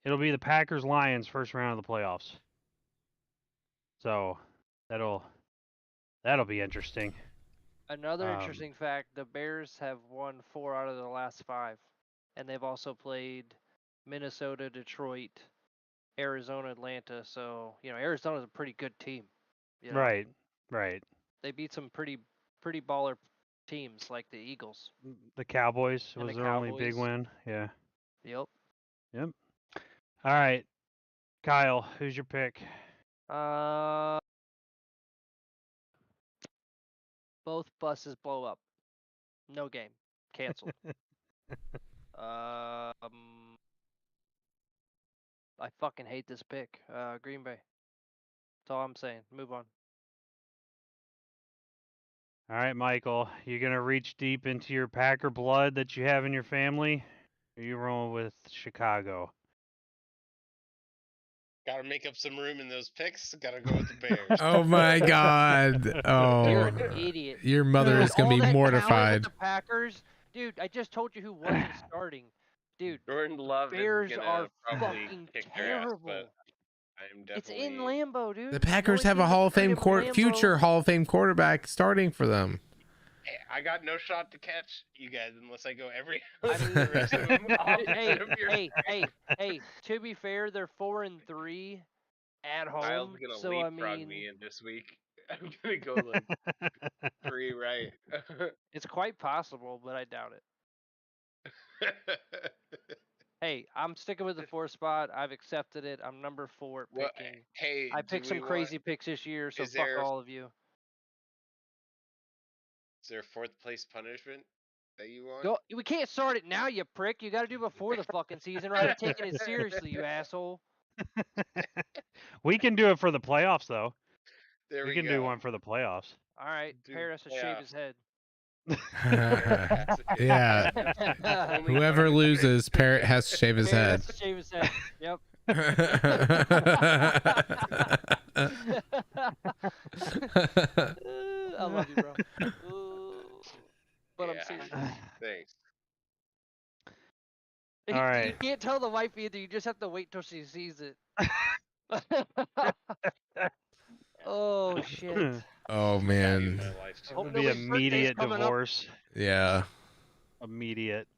it'll be the Packers Lions first round of the playoffs. So that'll be interesting. Another interesting fact: the Bears have won 4 out of the last 5, and they've also played Minnesota, Detroit, Arizona, Atlanta. So Arizona's a pretty good team. You know? Right. They beat some pretty baller teams like the Eagles. The Cowboys And was the their only big Cowboys. win. Yeah. Yep. All right. Kyle, who's your pick? Both buses blow up. No game. Canceled. I fucking hate this pick. Green Bay. That's all I'm saying. Move on. All right, Michael, you gonna reach deep into your Packer blood that you have in your family? Or are you rolling with Chicago? Gotta make up some room in those picks. Gotta go with the Bears. Oh my God! Oh, You're an idiot. Your mother Dude, is gonna all be that talent with Mortified. The Packers, dude. I just told you who wasn't starting, dude. Jordan Love Bears is gonna are probably fucking kick their ass, terrible. but I'm It's definitely. in Lambeau, dude. The Packers The have only a team Hall of that's Fame started in future Lambeau- Hall of Fame quarterback starting for them. Hey, I got no shot to catch you guys unless I go every. I mean, the rest of them hey. To be fair, they're 4-3 at Kyle's home. gonna So I leapfrog mean, me in this week. I'm gonna go like 3 right. it's quite possible, but I doubt it. Hey, I'm sticking with the 4 spot. I've accepted it. I'm number 4 Well, picking. hey, I do picked some we crazy picks this year, so is fuck there- all of you. Is there a 4th place punishment that you want? Go, we can't start it now, you prick. You got to do it before the fucking season, right? I'm taking it seriously, you asshole. We can do it for the playoffs, though. There We we can go. do one for the playoffs. All right, Do Parrot has to shave his head. Yeah. Only Whoever punishment. loses, Parrot has to shave his Parrot head. has to shave his head. Yep. I love you, bro. But I'm Yeah. serious. Thanks. All right. You can't tell the wife either. You just have to wait till she sees it. Oh shit. Oh Value man. my life too Hope It'll be nobody's birthday's immediate coming up. divorce. Yeah. Immediate.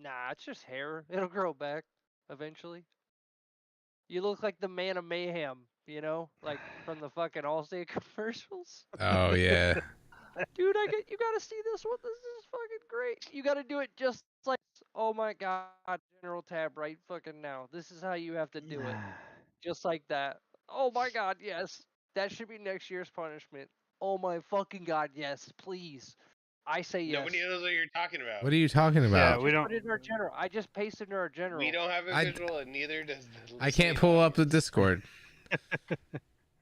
Nah, it's just hair. It'll grow back eventually. You look like the Man of Mayhem, like from the fucking Allstate commercials. Oh yeah. Dude, you gotta see this one. This is fucking great. You gotta do it just like, oh my god, General Tab, right fucking now. This is how you have to do it. Just like that. Oh my god, yes. That should be next year's punishment. Oh my fucking god, yes, please. I say yes. Nobody knows what you're talking about. What are you talking Yeah, about? we Put don't. it in our general. I just pasted in our general. We don't have a I- visual, and neither does the I can't listening pull up the audience. Discord.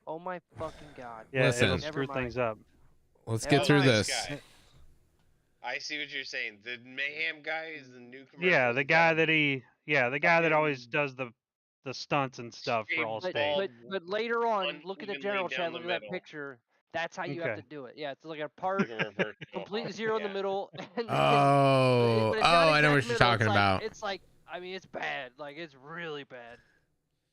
Oh my fucking god. Yeah, Listen. it'll Never screw mind. things up. Let's Never get through mind. this. Guy. I see what you're saying. The Mayhem guy is the new commercial. Yeah, the guy that the guy that always fucking does the stunts and stuff for shaved all But, state. but later on, look at the unevenly general down chat. the Look at that middle. picture. That's how you have Okay. to do it. Yeah, it's like a part, Like a reverse complete mohawk, zero in the yeah. middle. And Oh, but it's not I know what exact you're middle, talking it's like- about. It's like, I mean, it's bad. Like, it's really bad.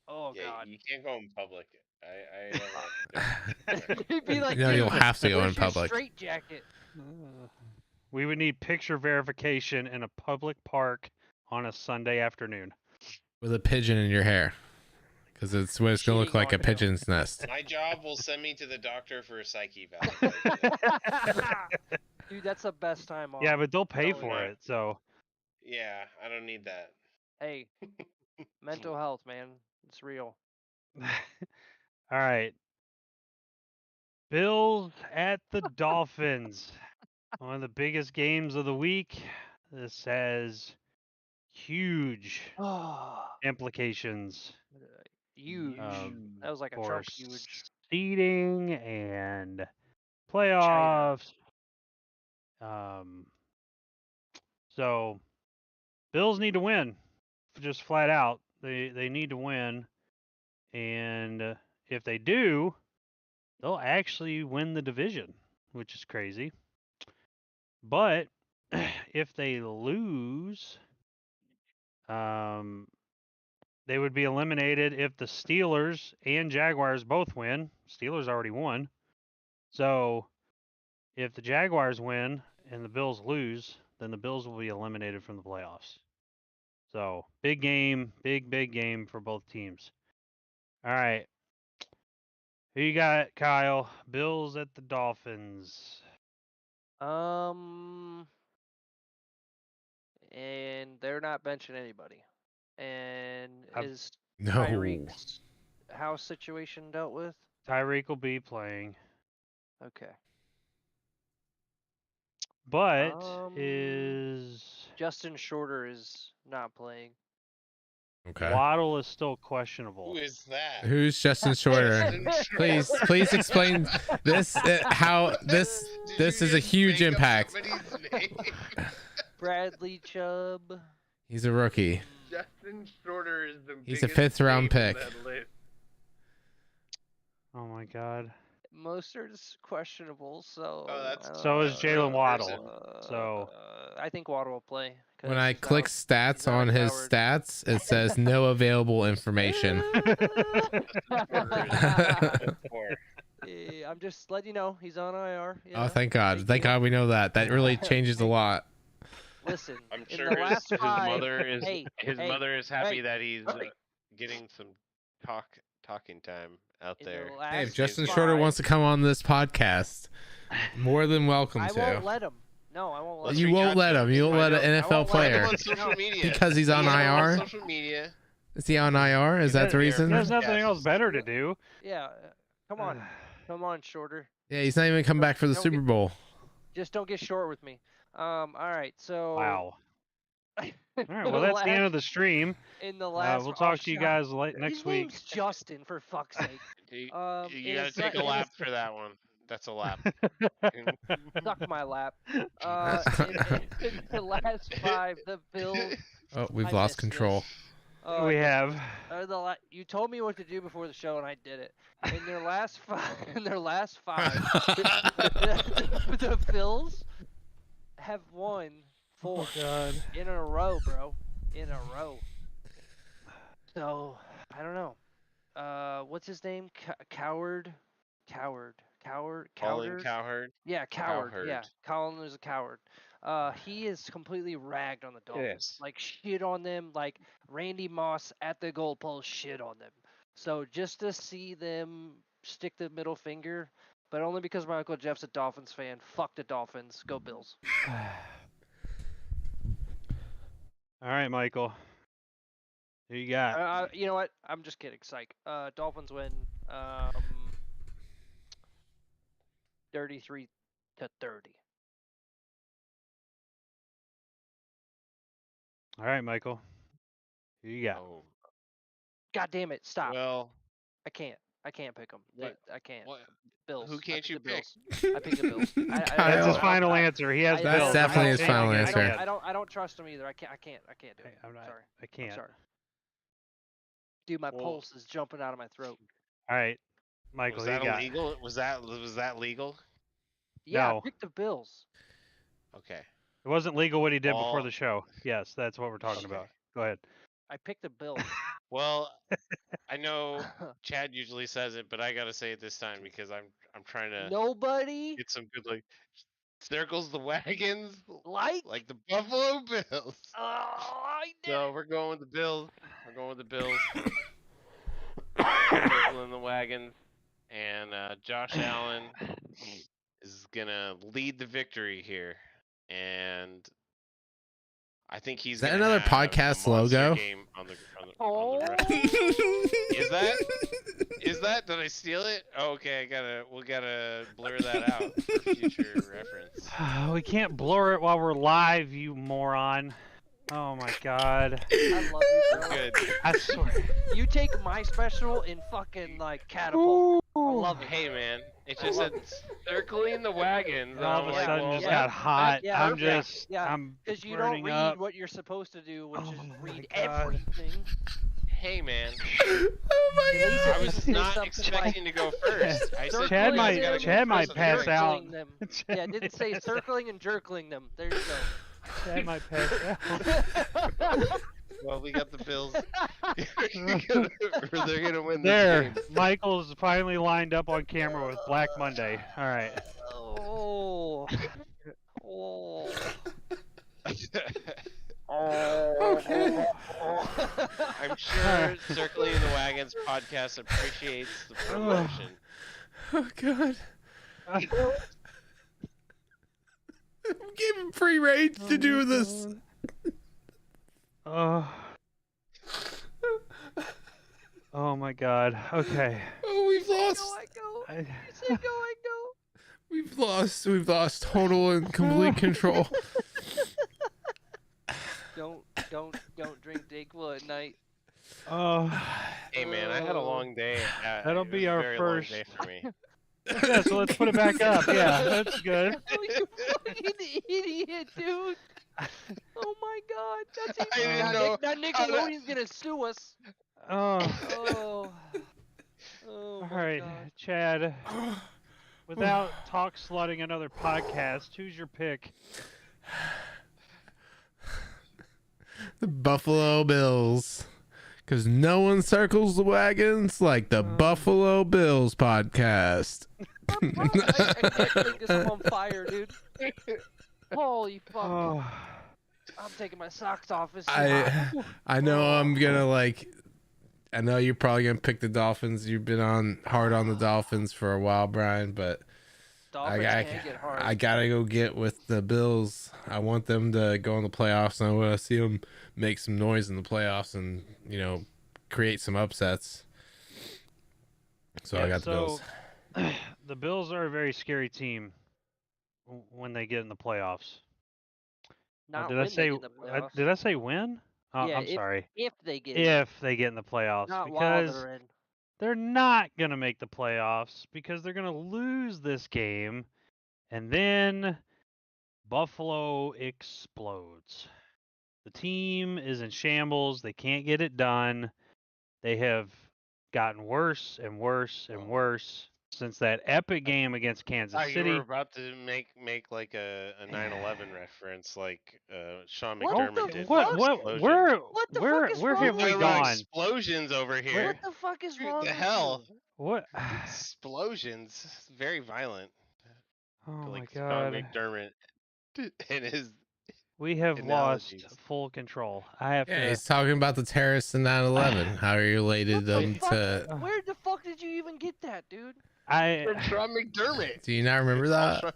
Oh Yeah, god. you can't go in public. I don't know. It'd be like, No, you'll dude, have to go in where's your public. straight jacket. We would need picture verification in a public park on a Sunday afternoon. With a pigeon in your hair. Because it's what it's going to look Shitting like on a him. pigeon's nest. My job will send me to the doctor for a psyche eval. Dude, that's the best time off. Yeah, but they'll pay Oh, for yeah. it. So Yeah, I don't need that. Hey, mental health, man. It's real. all right. Bills at the Dolphins. One of the biggest games of the week. This has huge implications Huge. That was like a for Trump huge. seeding and playoffs. So Bills need to win, just flat out. They need to win, and if they do, they'll actually win the division, which is crazy. But if they lose, they would be eliminated if the Steelers and Jaguars both win. Steelers already won. So if the Jaguars win and the Bills lose, then the Bills will be eliminated from the playoffs. So big game, big game for both teams. All right. Who you got, Kyle? Bills at the Dolphins. And they're not benching anybody. And is No. Tyreek's house situation dealt with? Tyreek will be playing, Okay. but is Justin Shorter is not playing. Okay. Waddle is still questionable. Who is that? Who's Justin Shorter? Justin Please, Shorter. please explain this. How this Did this you is a just huge make up impact. somebody's name? Bradley Chubb. He's a rookie. Justin Shorter is the He's a biggest 5th round name pick. on that list. Oh my God. Mostert's questionable, so. Oh, that's- So is Jalen Waddle. person. So I think Waddle will play. 'cause When I he's click out- stats he's out on of his Howard. stats, it says no available information. Yeah, I'm just letting you know he's on IR. you Oh, know. thank God. Thank God we know that. That really changes a lot. Listen, I'm in sure the last his five, mother is hey, his hey, mother is happy hey, that he's hey. getting some talking time out in the there. last Hey, if Justin five, Shorter wants to come on this podcast, more than welcome I to. won't let him. No, I won't let Let's him. You reach won't out let to him. You won't Find let an out. I NFL won't let Find him player. on social No. media. Because he's on Find him IR? social media. Is he on IR? Is that the Yeah. reason? there's nothing Yes. else better to do. Yeah, come on, come on, Shorter. Yeah, he's not even come back for the Don't Super get- Bowl. Just don't get short with me. All right, so. Wow. All right. Well, that's the end of the stream. In the last, We'll talk to you guys next His week. name's Justin, for fuck's sake. You, In you gotta his take la- a in lap his- for that one. That's a lap. Suck my lap. In the last five, the Bills. Oh, we've I lost missed control. this. We have. You told me what to do before the show, and I did it. In their last five, the Bills have won 4 God. in a row, bro. In a row. So I don't know. What's his name? Coward. Colin Cowherd. Yeah, coward. Yeah, Cowherd. Colin is a coward. He is completely ragged on the Dolphins. Yes. Like shit on them. Like Randy Moss at the goalpost shit on them. So just to see them stick the middle finger, But only because my Uncle Jeff's a Dolphins fan. Fuck the Dolphins. Go Bills. All right, Michael. Who you got? You know what? I'm just kidding. Psych. Dolphins win 33-30. All right, Michael. Who you got? Oh, God damn it. Stop. well, I can't pick them. What? I can't. what? Bills. Who I can't pick you the pick? Bills. I pick the Bills. That's Kyle. his final answer. He has That's Bills. definitely his I final can't- answer. I don't trust them either. I can't do it. I'm not, Sorry. I can't. I'm sorry. Dude, my Well- pulse is jumping out of my throat. All right, Michael. Was Who you that got? illegal? Was that legal? Yeah, No. I picked the Bills. Okay. It wasn't legal what he did before Well- the show. Yes, that's what we're talking Okay. about. Go ahead. I picked the Bills. Well, I know Chad usually says it, but I gotta say it this time because I'm trying to Nobody get some good circles the wagons like. the Buffalo Bills. Oh, I did So it. we're going with the Bills. We're going with the Bills. Circling the wagons, and Josh Allen is gonna lead the victory here, and I think he's Is that gonna another have a podcast monster logo? game on the Oh. rest. Is that? Did I steal it? Oh, okay, we gotta blur that out for future reference. We can't blur it while we're live, you moron. Oh my god. I love you, bro. Good. I swear. You take my special and fucking catapult. I love it. Hey man, it I just love said circling the wagons. and All I'm of a like, sudden well, just yeah. got hot. Yeah, I'm yeah, just, yeah. I'm Because you don't burning read up. what you're supposed to do, which Oh is my read God. everything. hey man, Oh my At least god. I it was doesn't say not something expecting to go first. I said, Chad you guys might- gotta go Chad might first. pass out. Circling them. Chad Yeah, it didn't might say pass out. circling and jerkling them. There you Chad might pass out. go. Well, we got the Bills. They're gonna win this There, game. Michael's finally lined up on camera with Black Monday. All right. Oh. Oh. Okay. I'm sure Circling the Wagons podcast appreciates the promotion. Oh god. Gave him free range to do this. Oh. Oh my god. Okay. Oh, we've lost. Go, I go. I, You say go, I go. We've lost total and complete control. Don't drink Dayquil at night. oh. Hey man, I had a long day. That'll It be was a our very first- long day for me. Yeah, so let's put it back up. Yeah, that's good. Oh, you fucking idiot, dude. Oh my god. That's I even didn't now, know Now how to- Nickelodeon's gonna sue us. Oh. Oh. Oh All my right, god. Chad. Without talk slutting another podcast, who's your pick? The Buffalo Bills. Because no one circles the wagons like the Buffalo Bills podcast. I can't believe this. I'm on fire, dude. Holy fuck. Oh. I'm taking my socks off. It's too hot. I know I'm gonna I know you're probably gonna pick the Dolphins. You've been hard on the Dolphins for a while, Brian, but Dolphins can't get hard. I gotta go get with the Bills. I want them to go in the playoffs, and I want to see them make some noise in the playoffs and create some upsets. So I Yeah, got the Bills. The Bills are a very scary team when they get in the playoffs. Not did when I say? they get in the playoffs. Did I say when? Yeah, I'm sorry. If they get in, If they get in the playoffs, not while because they're in. they're not gonna make the playoffs because they're gonna lose this game, and then Buffalo explodes. The team is in shambles. They can't get it done. They have gotten worse and worse and worse since that epic game against Kansas You City. were about to make like a 9/11 reference, like Sean What McDermott the did. fuck? with Explosion. What the where fuck is where wrong have with we you? Talking about gone? explosions over here. What the fuck is What wrong the with hell? you? What? Explosions. Very violent. Oh my Like Sean god. McDermott and his. We have lost Analogies. full control. I have Yeah, to. he's talking about the terrorists in 9/11. How he related What the them fuck? to. Where the fuck did you even get that, dude? Sean McDermott. Do you not remember that?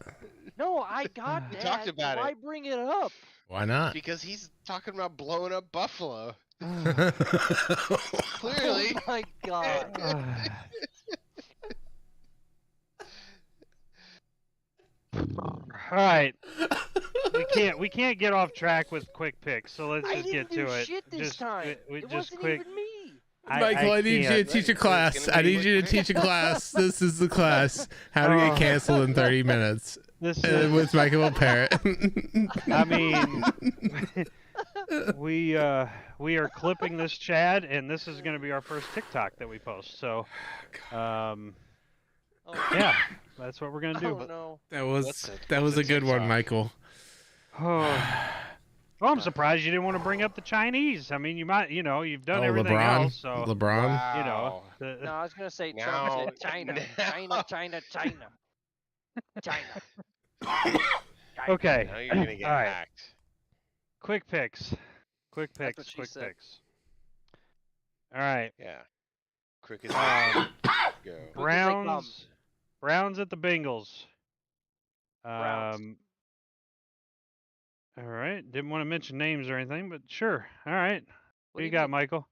No, I got We that. talked about Why it. bring it up? Why not? Because he's talking about blowing up Buffalo. Oh Clearly. my god. All right. We can't get off track with quick picks, so let's I just didn't get do to it. shit this Just, time. we It just wasn't quick. even me. Michael, I need you to can't. teach a It's class. gonna I be need you to with teach a class. This is the class. How to Oh. get canceled in 30 minutes This is, with Michael Parrott. I mean, we are clipping this Chad, and this is going to be our first TikTok that we post. So, Oh, yeah, that's what we're going to do. oh no. that What's was a a good one, TikTok? Michael. Well, I'm surprised you didn't want to bring up the Chinese. I mean, you might, you've done everything LeBron. else, so LeBron. Wow. No, I was gonna say Now- Trump said China. now- China. China. Okay. Now you're gonna get All right. hacked. Quick picks. Quick That's picks. what she Quick said. picks. All right. Yeah. Quick as Um, go. Browns. Browns at the Bengals. Browns. All right. Didn't want to mention names or anything, but sure. All right. What do you got, mean? Michael?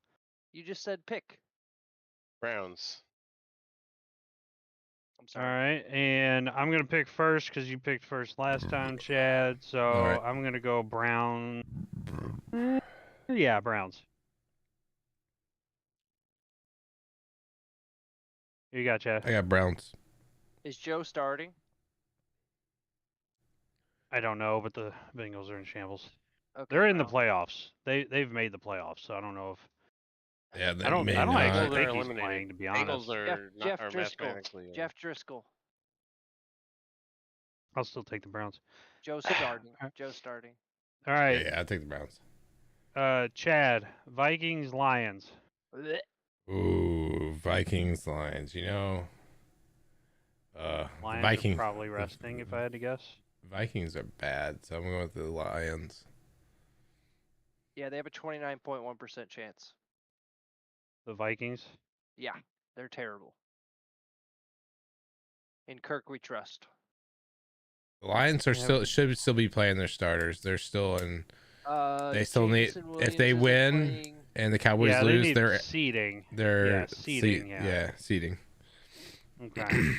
You just said pick. Browns. I'm All sorry. right, and I'm gonna pick first because you picked first last time, Chad. So All right. I'm gonna go Brown. Yeah, Browns. You got Chad. I got Browns. Is Joe starting? I don't know, but the Bengals are in shambles. Okay. They're in the well, playoffs. They've made the playoffs, so I don't know if Yeah, they I don't may actually not. Bengals are think he's eliminated. playing, to be honest. Bengals are Jeff not are Driscoll. mathematically. Jeff Driscoll. I'll still take the Browns. Joe's starting. Joe's starting. All right, Yeah, I take the Browns. Chad, Vikings, Lions. Blech. Ooh, Vikings, Lions. Lions Vikings. are probably resting, if I had to guess. Vikings are bad, so I'm going with the Lions. Yeah, they have a 29.1% chance. The Vikings. Yeah, they're terrible. In Kirk, we trust. The Lions are Yeah. should still be playing their starters. They're still in, They still need- if they win, and the Cowboys Yeah, they lose, need they're seeding. they're yeah, seeding, yeah. seeding. Okay.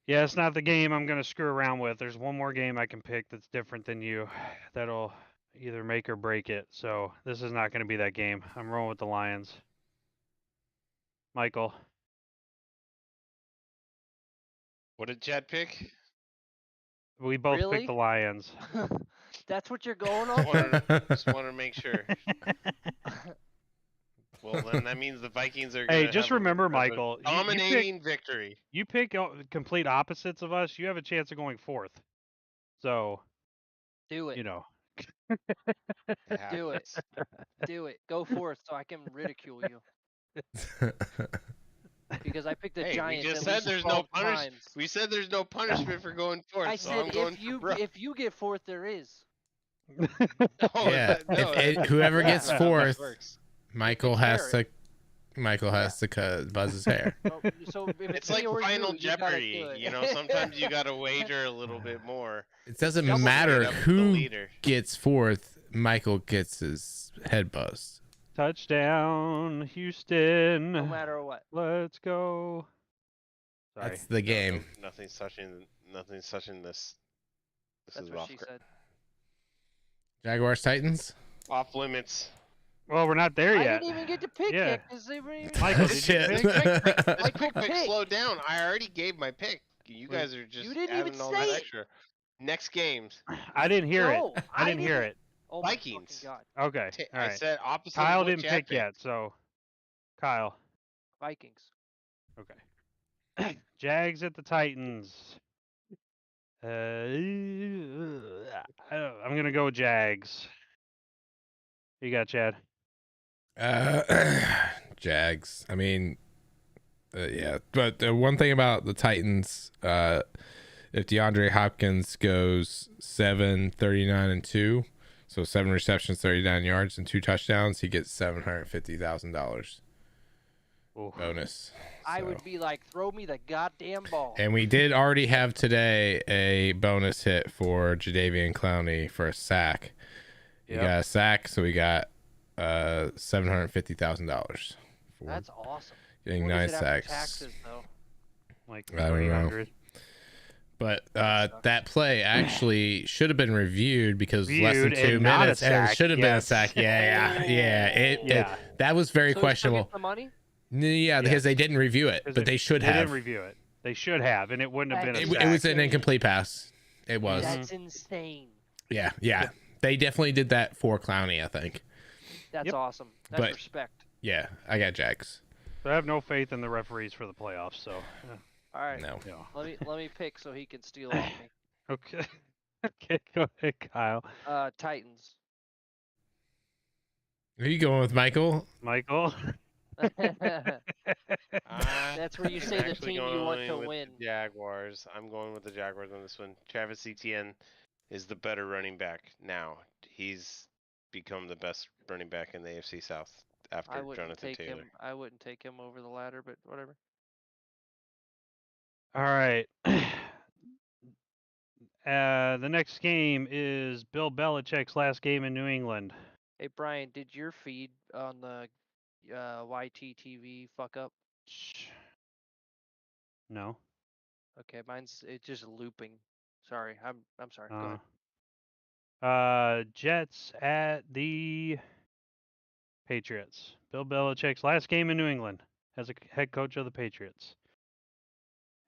Yeah, it's not the game I'm gonna screw around with. There's one more game I can pick that's different than you. That'll either make or break it. So this is not gonna be that game. I'm rolling with the Lions. Michael. What did Chad pick? We both Really? picked the Lions. That's what you're going on? Just want to make sure. Well, then that means the Vikings are. Hey, gonna just have remember, a Michael, you dominating victory. You pick complete opposites of us, you have a chance of going fourth. So, Do it. It Do it. happens. Do it. Go forth so I can ridicule you. Because I picked the Hey, Giants. we just at said least there's no 12 punish. times. We said there's no punishment for going fourth. I so I'm said going for if you get fourth, there is. No, Yeah, whoever that's gets not how this fourth, works. Michael It's has fair. to. Michael has to buzz his hair. So if It's me like or Final you gotta Jeopardy. do it. You know, sometimes you gotta wager a little bit more. It doesn't Double matter Straight up with the who leader. gets fourth. Michael gets his head buzzed. Touchdown, Houston. No matter what. Let's go. Sorry. That's the game. Nothing's touching this. This That's is what off, she said. Jaguars, Titans. off limits. Well, we're not there I yet. didn't even get to pick Yeah. yet because they weren't even. Michael, did you Shit. pick? This Michael quick pick, picked. slow down. I already gave my pick. You guys are just didn't adding even all say that it. extra. Next games, I didn't hear No, it. I didn't hear it. Oh my Vikings. fucking God. Okay. All I right. said opposite. Kyle of what didn't Chad pick picked. yet, so Kyle. Vikings. Okay. Jags at the Titans. I'm gonna go Jags. You got Chad. Jags. I mean, yeah. But the one thing about the Titans, if DeAndre Hopkins goes 7, 39, and 2, so 7 receptions, 39 yards, and 2 touchdowns, he gets $750,000 Ooh. bonus. I So. would be like, throw me the goddamn ball. And we did already have today a bonus hit for Jadeveon Clowney for a sack. He Yep. got a sack, so we got $750,000 for That's awesome. getting What 9 is it after sacks. taxes though? Like I don't know. 300. But sucks. that play actually should have been reviewed because less than Reviewed 2 and not a minutes, and it sack, should have been a yes. sack. Yeah. Yeah. That was very So he still questionable. gets the money? Yeah, because they didn't review it, 'Cause but they should have. They didn't review it. They should have, and it wouldn't have been a It sack. was an incomplete pass. It was. Mm-hmm. That's insane. Yeah. They definitely did that for Clowney, I think. That's Yep. awesome. That's But- respect. Yeah, I got Jags. But I have no faith in the referees for the playoffs, so All right. No. yeah. Let me pick so he can steal off me. Okay. Okay, go ahead, Kyle. Titans. Who are you going with, Michael? Michael. That's where you I'm say the actually team you want going to with win. the Jaguars. I'm going with the Jaguars on this one. Travis Etienne is the better running back now. He's become the best running back in the AFC South after I wouldn't Jonathan take Taylor. him. I wouldn't take him over the ladder, but whatever. All right. The next game is Bill Belichick's last game in New England. Hey Brian, did your feed on the YTTV fuck up? No. Okay, it's just looping. Sorry, I'm sorry. Go ahead. Jets at the Patriots. Bill Belichick's last game in New England as a head coach of the Patriots.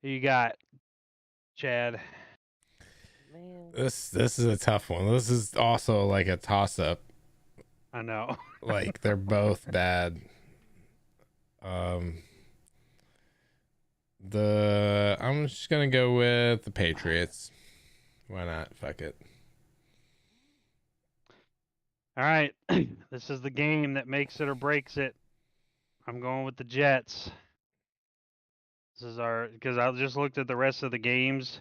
Who you got, Chad? Man, This is a tough one. This is also like a toss up. I know. Like they're both bad. I'm just gonna go with the Patriots. Why not? Fuck it. All right. This is the game that makes it or breaks it. I'm going with the Jets. This is because I just looked at the rest of the games.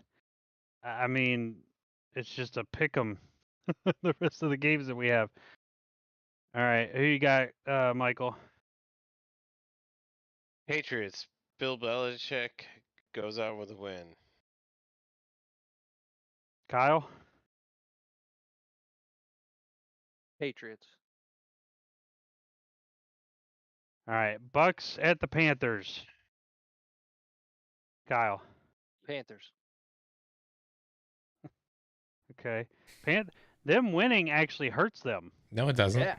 I mean, it's just a pick 'em. The rest of the games that we have. All right. Who you got, Michael? Patriots. Bill Belichick goes out with a win. Kyle? Patriots. All right. Bucks at the Panthers. Kyle. Panthers. Okay. Them winning actually hurts them. No, it doesn't. Yeah.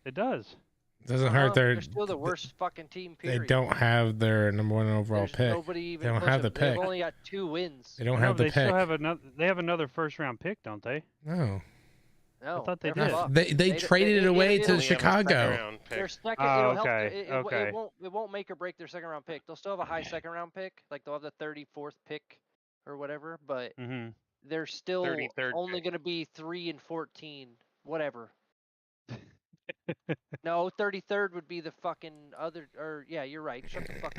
It does. It doesn't hurt their. They're still the worst fucking team. They Period. don't have their number 1 overall There's pick. Nobody even. They don't close have to- the pick. They've only got 2 wins. They don't No, have the they pick. still have another. They have another first round pick, don't they? No. No, thought they they're did. fucked. They traded it away it'll- to Only have a Chicago. second-round pick. Their second, Oh, it'll help. okay, okay. It won't make or break their second round pick. They'll still have a high second round pick, like they'll have the 34th pick or whatever. But Mm-hmm. they're still 33rd only pick. going to be 3-14, whatever. No, 33rd would be the fucking other. Or yeah, you're right. Shut the fuck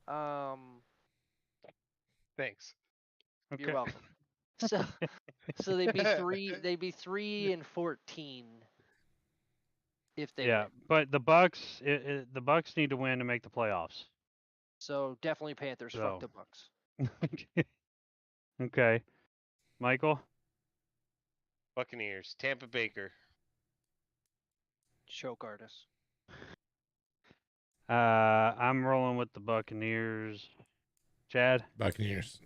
up. Thanks. Okay. You're welcome. So they'd be 3-14 if they Yeah, win. but the Bucks, the Bucks need to win to make the playoffs. So definitely Panthers. So. Fuck the Bucks. Okay. Michael? Buccaneers. Tampa Baker. Choke artist. I'm rolling with the Buccaneers. Chad? Buccaneers.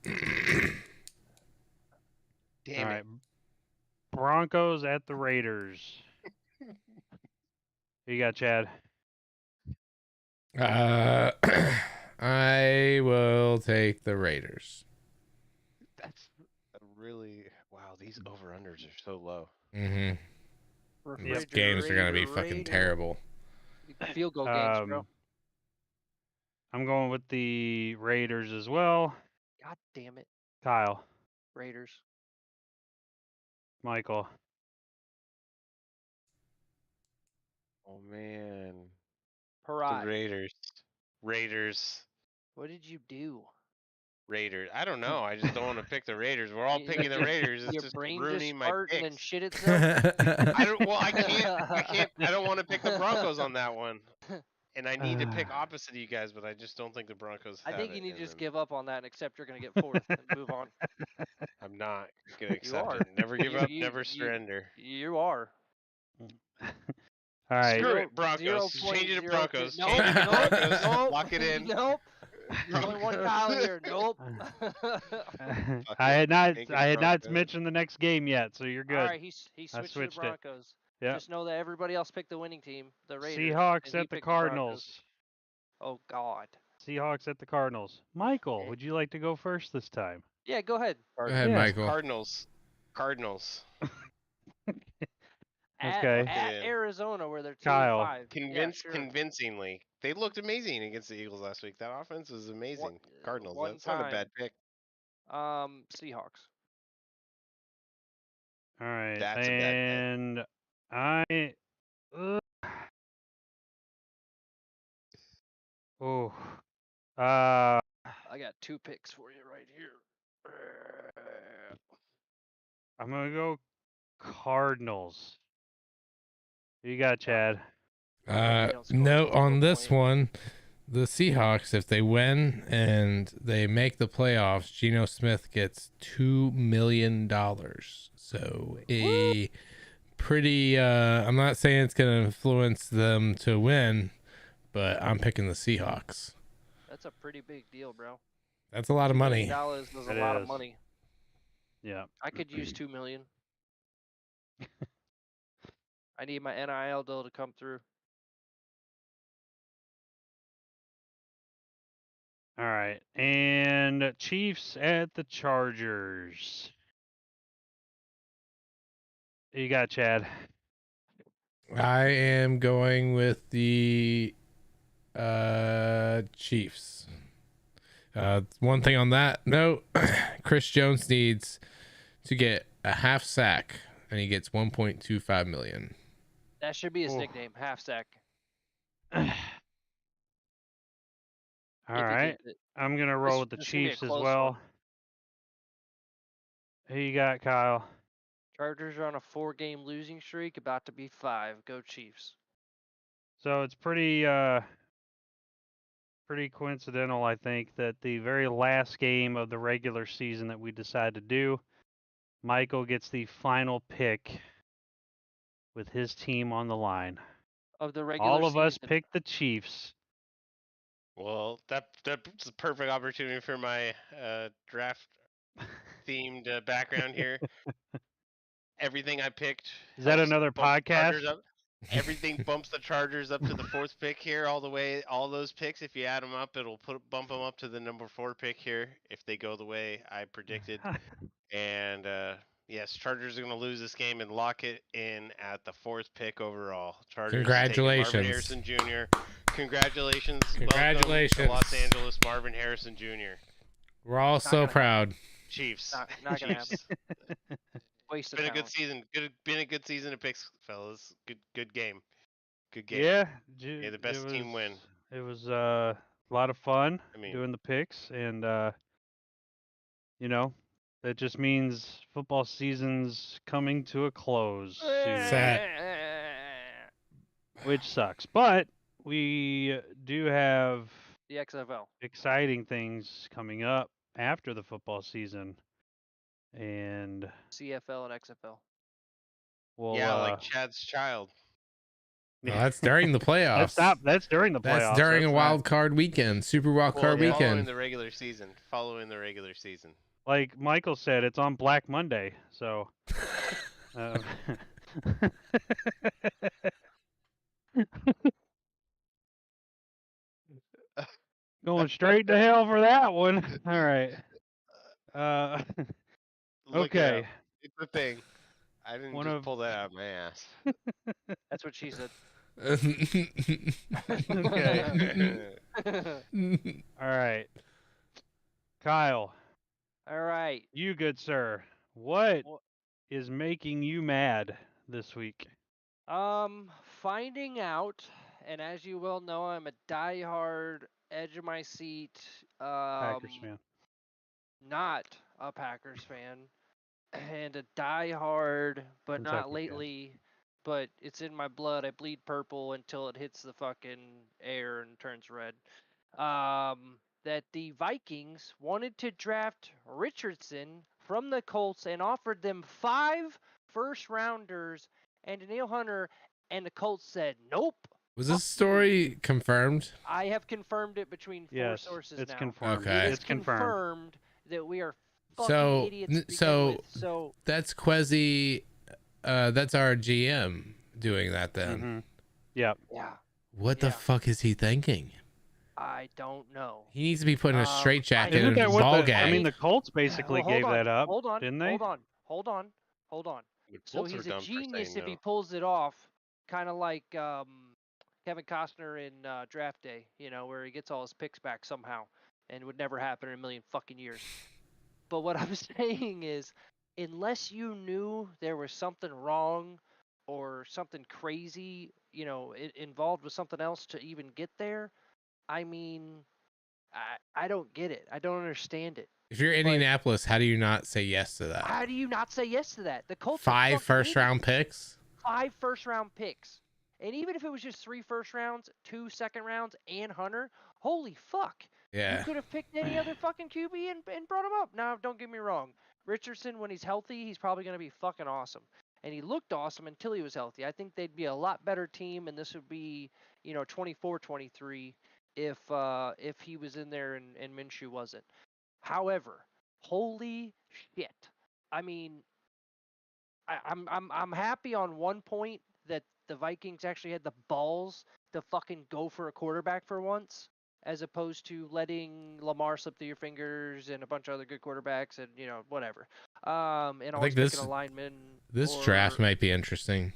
Damn All it. right. Broncos at the Raiders. Who you got, Chad? I will take the Raiders. That's a really wow. These over/unders are so low. Mm-hmm. These games are gonna be fucking terrible. Field goal games, bro. I'm going with the Raiders as well. God damn it, Kyle, Raiders. Michael. Oh man. The Parade. Raiders. What did you do? Raiders. I don't know. I just don't want to pick the Raiders. We're all picking the Raiders. It's Your just brain ruining just my fart and then picks. shit itself. I don't. Well, I can't. I don't want to pick the Broncos on that one. And I need to pick opposite of you guys, but I just don't think the Broncos I have think it you need in to just them. give up on that and accept you're going to get fourth and move on. I'm not gonna You accept are. it. Never give up, You, never you, surrender. you are. All right. Screw it, Broncos. Change it to 0.02. Broncos. Nope, Change it to nope, Broncos. nope, Lock it in. Nope. There's only one Kyle here. Nope. I had not Make it I had not Broncos. mentioned the next game yet, so you're All good. right, he switched to the switched it. Broncos. Yep. Just know that everybody else picked the winning team, the Raiders. Seahawks and he at the picked Broncos. Cardinals. Oh God. Seahawks at the Cardinals. Michael, would you like to go first this time? Yeah, go ahead. Go ahead, Yeah. Michael. Cardinals. Okay. At in. Arizona, where they're 2-5. Kyle. Yeah, sure. Convincingly. They looked amazing against the Eagles last week. That offense was amazing. Cardinals. one That's not a time. bad pick. Seahawks. All right. That's a bad pick. And I oh I got 2 picks for you right here. I'm gonna go Cardinals. Who you got, Chad? don't score No, 24 on this points. one, the Seahawks, if they win and they make the playoffs, Geno Smith gets $2 million. So a pretty, I'm not saying it's going to influence them to win, but I'm picking the Seahawks. That's a pretty big deal, bro. That's a lot of money. $2 million is a It lot is. of money. Yeah. I could use $2 million. I need my NIL deal to come through. All right. And Chiefs at the Chargers. Who you got, Chad? I am going with the Chiefs. One thing on that note, Chris Jones needs to get a half sack, and he gets 1.25 million. That should be his Oof. nickname, half sack. All if he right. gets it. I'm gonna roll with the this is gonna be a Chiefs as close well. one. Who you got, Kyle? Chargers are on a 4-game losing streak, about to be 5. Go Chiefs. So it's pretty coincidental, I think, that the very last game of the regular season that we decide to do, Michael gets the final pick with his team on the line. Of the regular All of season. us picked the Chiefs. Well, that's a perfect opportunity for my draft themed background here. Everything I picked. Is that helps another bump the podcast? Chargers up. Everything bumps the Chargers up to the 4th pick here, all the way. All those picks, if you add them up, it'll bump them up to the number 4 pick here if they go the way I predicted. And yes, Chargers are going to lose this game and lock it in at the 4th pick overall. Chargers Congratulations. taking Marvin Harrison Jr. Congratulations. Congratulations. Welcome to Los Angeles, Marvin Harrison Jr. We're all so proud. Chiefs. Not gonna happen. Waste of Been a good talent. season. Been a good season of picks, fellas. Good game. Good game. Yeah. Yeah, the best team win. It was a lot of fun I mean- doing the picks, and you know, that just means football season's coming to a close soon, Sad. which sucks. But we do have The XFL. exciting things coming up after the football season, and CFL and XFL. we'll Yeah, like Chad's child. No, that's during the playoffs. That's during the playoffs. That's during a not- wild card weekend, super wild card Following weekend. the regular season. Following the regular season. Like Michael said, it's on Black Monday, so. Going straight to hell for that one. All right. Look it Okay. up. It's a thing. I didn't One just of- pull that out of my ass. That's what she said. Okay. All right. Kyle, All right. you good sir. What Wha- is making you mad this week? Finding out, and as you well know, I'm a diehard edge of my seat. Packers fan. Not a Packers fan, and a diehard, but Kentucky not fan. lately, but it's in my blood. I bleed purple until it hits the fucking air and turns red. That the Vikings wanted to draft Richardson from the Colts and offered them 5 first-rounders and Daniil Hunter, and the Colts said nope. Was fuck this story confirmed? I have confirmed it between 4 Yes, sources it's now. confirmed. Okay. It is It's confirmed. confirmed that we are fucking So, idiots to begin so with. So that's Quezzy. That's our GM doing that then. Mm-hmm. Yep. yeah, What the Yeah. fuck is he thinking? I don't know. He needs to be put in a straitjacket Isn't and that what ball the? gag. I mean, the Colts basically Well, hold gave on, that up, Hold on, didn't they? hold on. The So Colts are he's a dumb for genius saying if he no. pulls it off, kind of like Kevin Costner in Draft Day, where he gets all his picks back somehow, and it would never happen in a million fucking years. But what I'm saying is, unless you knew there was something wrong or something crazy, involved with something else to even get there, I mean, I don't get it. I don't understand it. If you're Indianapolis, how do you not say yes to that? How do you not say yes to that? The Colts 5 are first-round picks. 5 first-round picks, and even if it was just 3 first rounds, 2 second rounds, and Hunter, holy fuck! Yeah. You could have picked any other fucking QB and brought him up. Now, don't get me wrong. Richardson, when he's healthy, he's probably going to be fucking awesome, and he looked awesome until he was healthy. I think they'd be a lot better team, and this would be 24-23 if he was in there and Minshew wasn't. However, holy shit! I mean, I'm happy on one point that the Vikings actually had the balls to fucking go for a quarterback for once, as opposed to letting Lamar slip through your fingers and a bunch of other good quarterbacks and whatever. And always this- picking a lineman. This draft might be interesting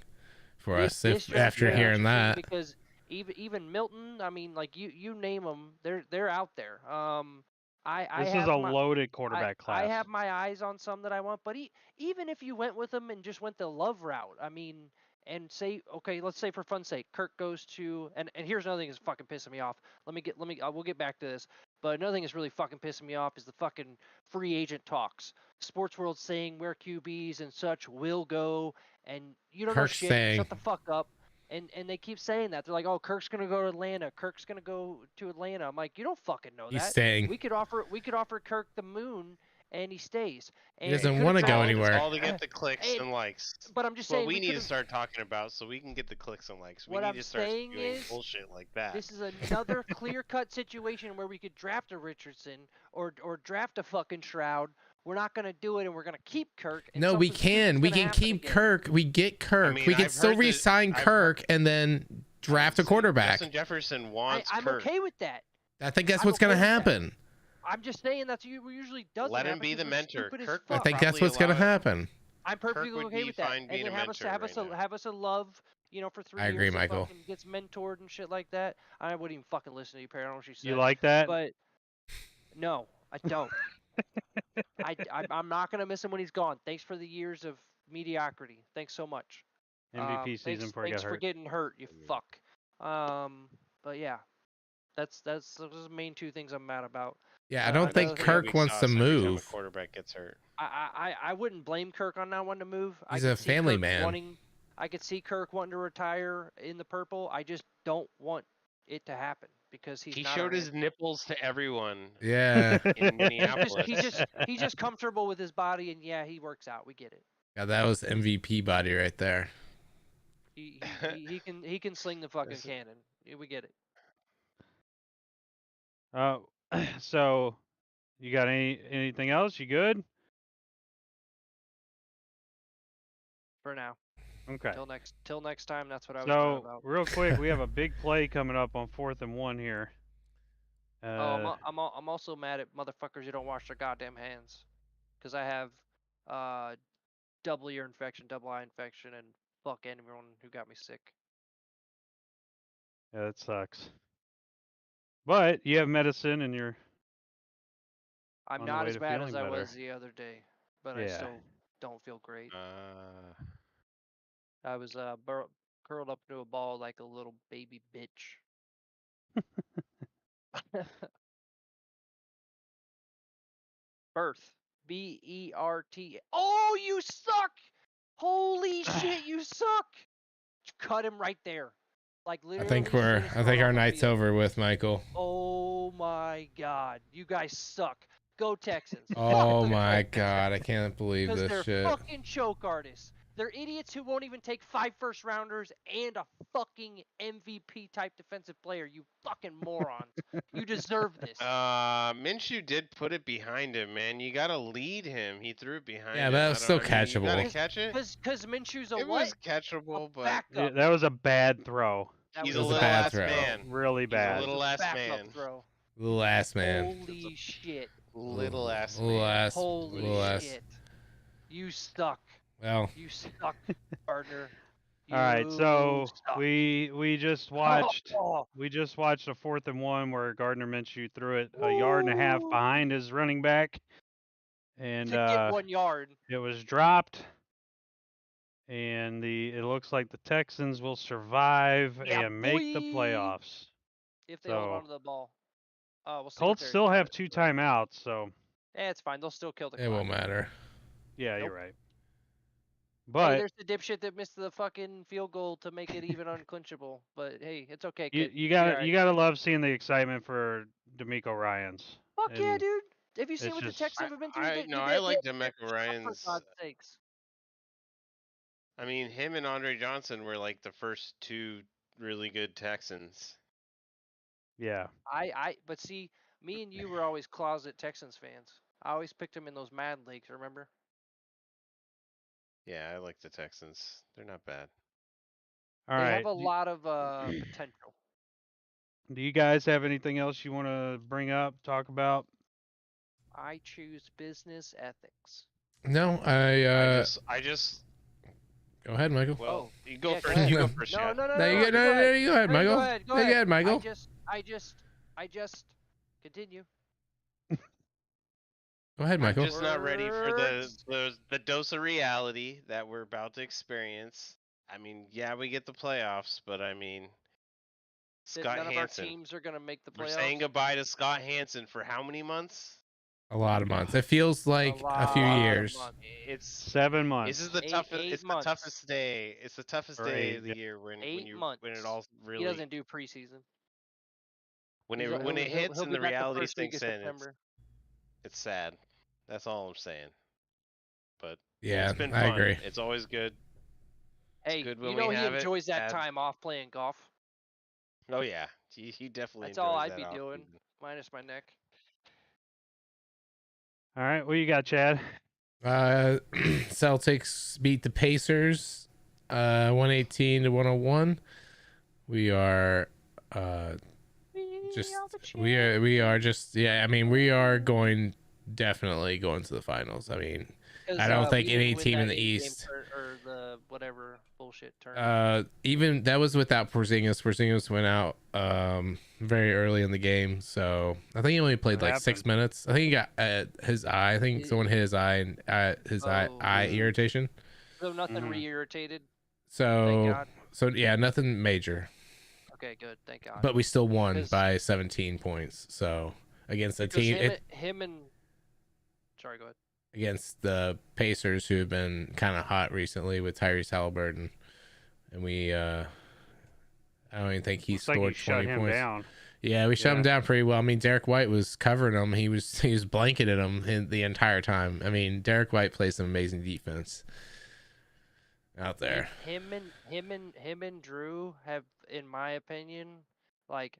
for us This if draft after is hearing interesting that. because even Milton, I mean, like you name them, they're out there. This is a loaded quarterback class. I have my eyes on some that I want, but even if you went with them and just went the love route, I mean, and say, okay, let's say for fun's sake, Kirk goes to, and here's another thing that's fucking pissing me off. We'll get back to this, but another thing that's really fucking pissing me off is the fucking free agent talks. Sports World saying where QBs and such will go, and you don't Kirk's know shit. saying- Shut the fuck up. And they keep saying that. They're like, oh, Kirk's gonna go to Atlanta. Kirk's gonna go to Atlanta. I'm like, you don't fucking know He's that. staying. We could offer Kirk the moon, and he stays. And He doesn't could've wanna go drafted- anywhere. It's all to get the clicks And- and likes. But I'm just What saying, we need to could've- start talking about so we can get the clicks and likes. We What need I'm to start saying doing is, bullshit like that. This is another clear-cut situation where we could draft a Richardson or draft a fucking Shroud. We're not gonna do it, and we're gonna keep Kirk. And No, we something can. stupid's We gonna can happen keep again. Kirk. We get Kirk. mean, we can I've still heard that- re-sign I've Kirk and then draft a quarterback. Justin Jefferson wants I'm Kirk. okay with that. I think that's I'm what's gonna okay with that. happen. I'm just saying that's usually doesn't. Let him happen be 'cause the we're mentor. stupid as Kirk I fuck. think that's probably what's gonna allow it. happen. I'm perfectly would okay be with that. fine And being then a have us mentor right now. have us a love, for 3 I years. agree, that Michael. fucking gets mentored and shit like that. I wouldn't even fucking listen to you, Perry. I don't know what you said. You like that? But no, I don't. I'm not gonna miss him when he's gone. Thanks for the years of mediocrity. Thanks so much. MVP season before he thanks got for hurt. getting hurt, you fuck. But yeah, those are the main 2 things I'm mad about. Yeah, I Uh, don't another think thing- Kirk wants to Every time a move. quarterback gets hurt. I wouldn't blame Kirk on not wanting to move. He's I a could see family Kirk man. I could see Kirk wanting to retire in the purple. I just don't want it to happen because He not showed a- his nipples to everyone Yeah. in Minneapolis. he's just comfortable with his body, and yeah, he works out. We get it. Yeah, that was MVP body right there. He can sling the fucking cannon. Yeah, we get it. So, you got anything else? You good? For now. Okay. Till next time. That's what I was mad So, about. real quick, we have a big play coming up on 4th and 1 here. I'm also mad at motherfuckers who don't wash their goddamn hands, because I have double ear infection, double eye infection, and fuck anyone who got me sick. Yeah, that sucks. But you have medicine and you're I'm on the not way as to bad feeling as I better. was the other day, but I Yeah. still don't feel great. Uh, I was curled up into a ball like a little baby bitch. Birth. BERT. Oh, you suck! Holy shit, you suck! cut him right there. Like I literally. think as soon we're. as I thrown think our on the night's field. over with Michael. Oh my God, you guys suck. Go Texans. Oh Fuck the my Colts. God, I can't believe Because this they're shit. fucking choke artists. They're idiots who won't even take 5 first-rounders and a fucking MVP type defensive player. You fucking morons. You deserve this. Minshew did put it behind him, man. You gotta lead him. He threw it behind Yeah, him. but that was still You gotta catchable. catch it. Because Minshew's a It what? was catchable, but Backup. Yeah, that was a bad throw. That he's It a was a little bad ass throw. man. Really He's a bad. little It was a ass backup man. throw. Little ass man. Holy shit. Little ass Little man. ass. Holy Little ass. shit. You suck. Well, You suck, partner. All right, so You suck. we just watched Oh, we just watched a 4th and 1 where Gardner Minshew threw it a yard and a half behind his running back, and to get 1 yard. it was dropped. And it looks like the Texans will survive Yeah, and make the boy. playoffs. If they hold So on to the ball. Well, Colts Singletary's still got have it, 2 but- timeouts, so Yeah, it's fine. They'll still kill the it clock. won't matter. yeah, Nope. you're right. Hey, But there's the dipshit that missed the fucking field goal to make it even unclinchable. But hey, it's okay, you kid. you You'll be got alright. you got to love seeing the excitement for D'Amico Ryans. Fuck yeah, and dude. Have you seen it's what the just- Texans have been through? I like Demeco For Ryans. God's sakes. I mean, him and Andre Johnson were like the first 2 really good Texans. Yeah. But see, me and you were always closet Texans fans. I always picked them in those Mad Leagues, remember? Yeah, I like the Texans. They're not bad. All They right. have a lot of potential. Do you guys have anything else you want to bring up, talk about? I choose business ethics. No, I just. Go ahead, Michael. Well, you go yeah, go first. ahead. You go first. No, Chad. no, no, No, you no, go, no, you go ahead, No, Michael. Go ahead, go No, ahead. go ahead, Michael. I just continue. Go ahead, I'm Michael. just not ready for Words. the dose of reality that we're about to experience. I mean, yeah, we get the playoffs, but I mean, That Scott none of our Hansen. teams are gonna make the We're playoffs. saying goodbye to Scott Hansen for how many months? A lot of months. It feels like a few lot of years. months. It's 7 months. this is the Eight- toughest. 8 It's months. the toughest day. It's the toughest Or day 8, of the yeah. year when 8 it months. all He really doesn't do preseason. when He's it when it hits he'll and be the back reality first week sinks of in. September. It's sad. That's all I'm saying. But Yeah, it's been I fun. agree. It's always good. Hey, good you when know we he have it. enjoys that Bad- time off playing golf. Oh yeah, he definitely. That's all enjoys I'd that be off doing, season. minus my neck. All right, what you got, Chad? Celtics beat the Pacers 118 to 101. We are we are just I mean we are definitely going to the finals. I mean, I don't think we any didn't win team in that the 8-game East or the whatever bullshit tournament. even that was without Porzingis. Porzingis went out very early in the game, so I think he only played What like 6 happened? minutes. I think he got his eye. I think someone hit his eye and his eye Oh. irritation. So nothing Mhm. re-irritated. Thank So God. yeah, nothing major, Okay, good. Thank God. but we still won 'Cause- by 17 points. So against a Because team him and sorry, go ahead. against the Pacers, who have been kind of hot recently with Tyrese Halliburton, and we I don't even think he Looks like scored you shut 20 him points. down. Yeah, we shut him Yeah. down pretty well. I mean, Derek White was covering him. He was blanketing him the entire time. I mean, Derek White plays some amazing defense out there. Him and Drew have, in my opinion, like,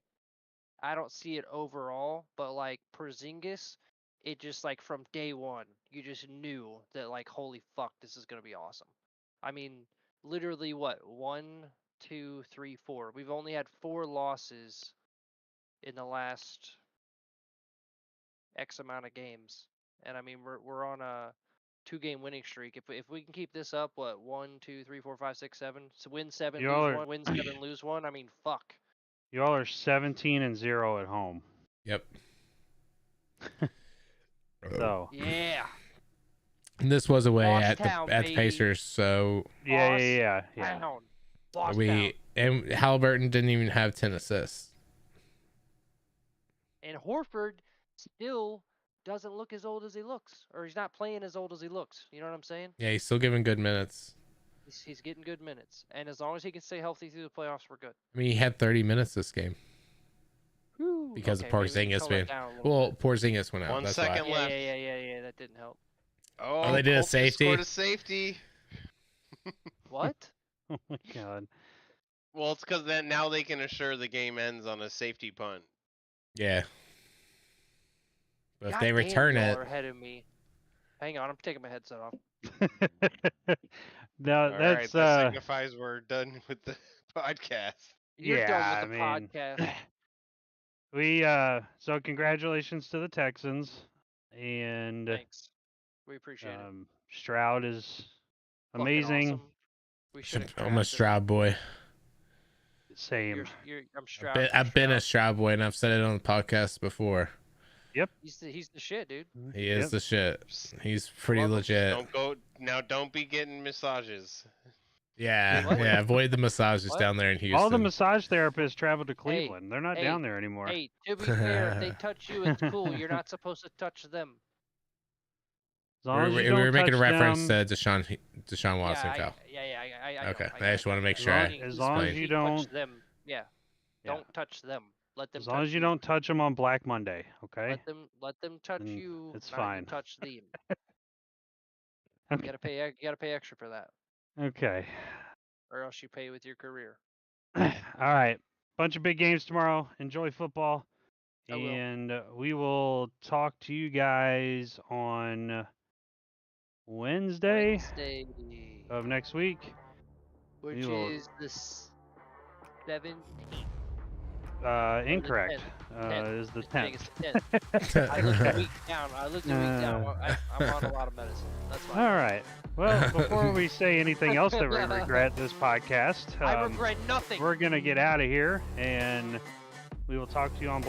I don't see it overall, but like Porzingis, it just like from day one, you just knew that like holy fuck, this is gonna be awesome. I mean, literally what 1, 2, 3, 4. We've only had 4 losses in the last X amount of games, and I mean we're on a 2-game winning streak. If we can keep this up, what 1, 2, 3, 4, 5, 6, 7, so win 7, Y'all lose are- 1, win 7, lose 1. I mean, fuck. Y'all are 17-0 at home. Yep. So Yeah. And this was away Lost at town, the baby. Pacers, so yeah. Down. Lost we down. and Halliburton didn't even have 10 assists. And Horford still doesn't look as old as he looks, or he's not playing as old as he looks. You know what I'm saying? Yeah, he's still giving good minutes. He's getting good minutes, and as long as he can stay healthy through the playoffs, we're good. I mean, he had 30 minutes this game Whew, because okay, of maybe we can Porzingis, tone that man. down a little Well, bit. Porzingis went out. 1 That's second why. Yeah, left. yeah, that didn't help. Oh, they did a Colts just safety? scored a safety. What? Oh my god. Well, it's because then now they can assure the game ends on a safety punt. Yeah. But if God they damn, return y'all it, are ahead of me. Hang on, I'm taking my headset off. No, All right, that's that signifies we're done with the podcast. You're done yeah, with the I mean, podcast. we so congratulations to the Texans, and Thanks. We appreciate it. Stroud is Fucking amazing. awesome. We should have I'm a drafted him. Stroud boy. Same. I'm Stroud. I've been a Stroud boy, and I've said it on the podcast before. He's the shit, dude. He is Yep. the shit. He's pretty Love him. legit. Don't be getting massages. Yeah, What? yeah. Avoid the massages What? down there in Houston. All the massage therapists traveled to Cleveland. They're not hey, down there anymore. Hey, to be fair, if they touch you, it's cool. You're not supposed to touch them. As long as we you were don't making a touch reference them, to Deshaun Watson, Kyle. I Okay, know, I just want to make as sure. long, I as long as explained. you Touch don't, them. Yeah. Yeah. Don't touch them. Let them. as long touch as you don't touch them on Black Monday, okay? Let them touch Then you. it's not fine. You touch them. You Okay. gotta pay extra for that, Okay. or else you pay with your career. All right. Bunch of big games tomorrow. Enjoy football. I will. And we will talk to you guys on Wednesday of next week. which will- is the 17th. Incorrect. 10th. Is the I think 10th. it's the 10th. I looked a week down. I'm on a lot of medicine. That's fine. All right. Well, before we say anything else that we regret this podcast, I regret nothing. we're going to get out of here and we will talk to you on Black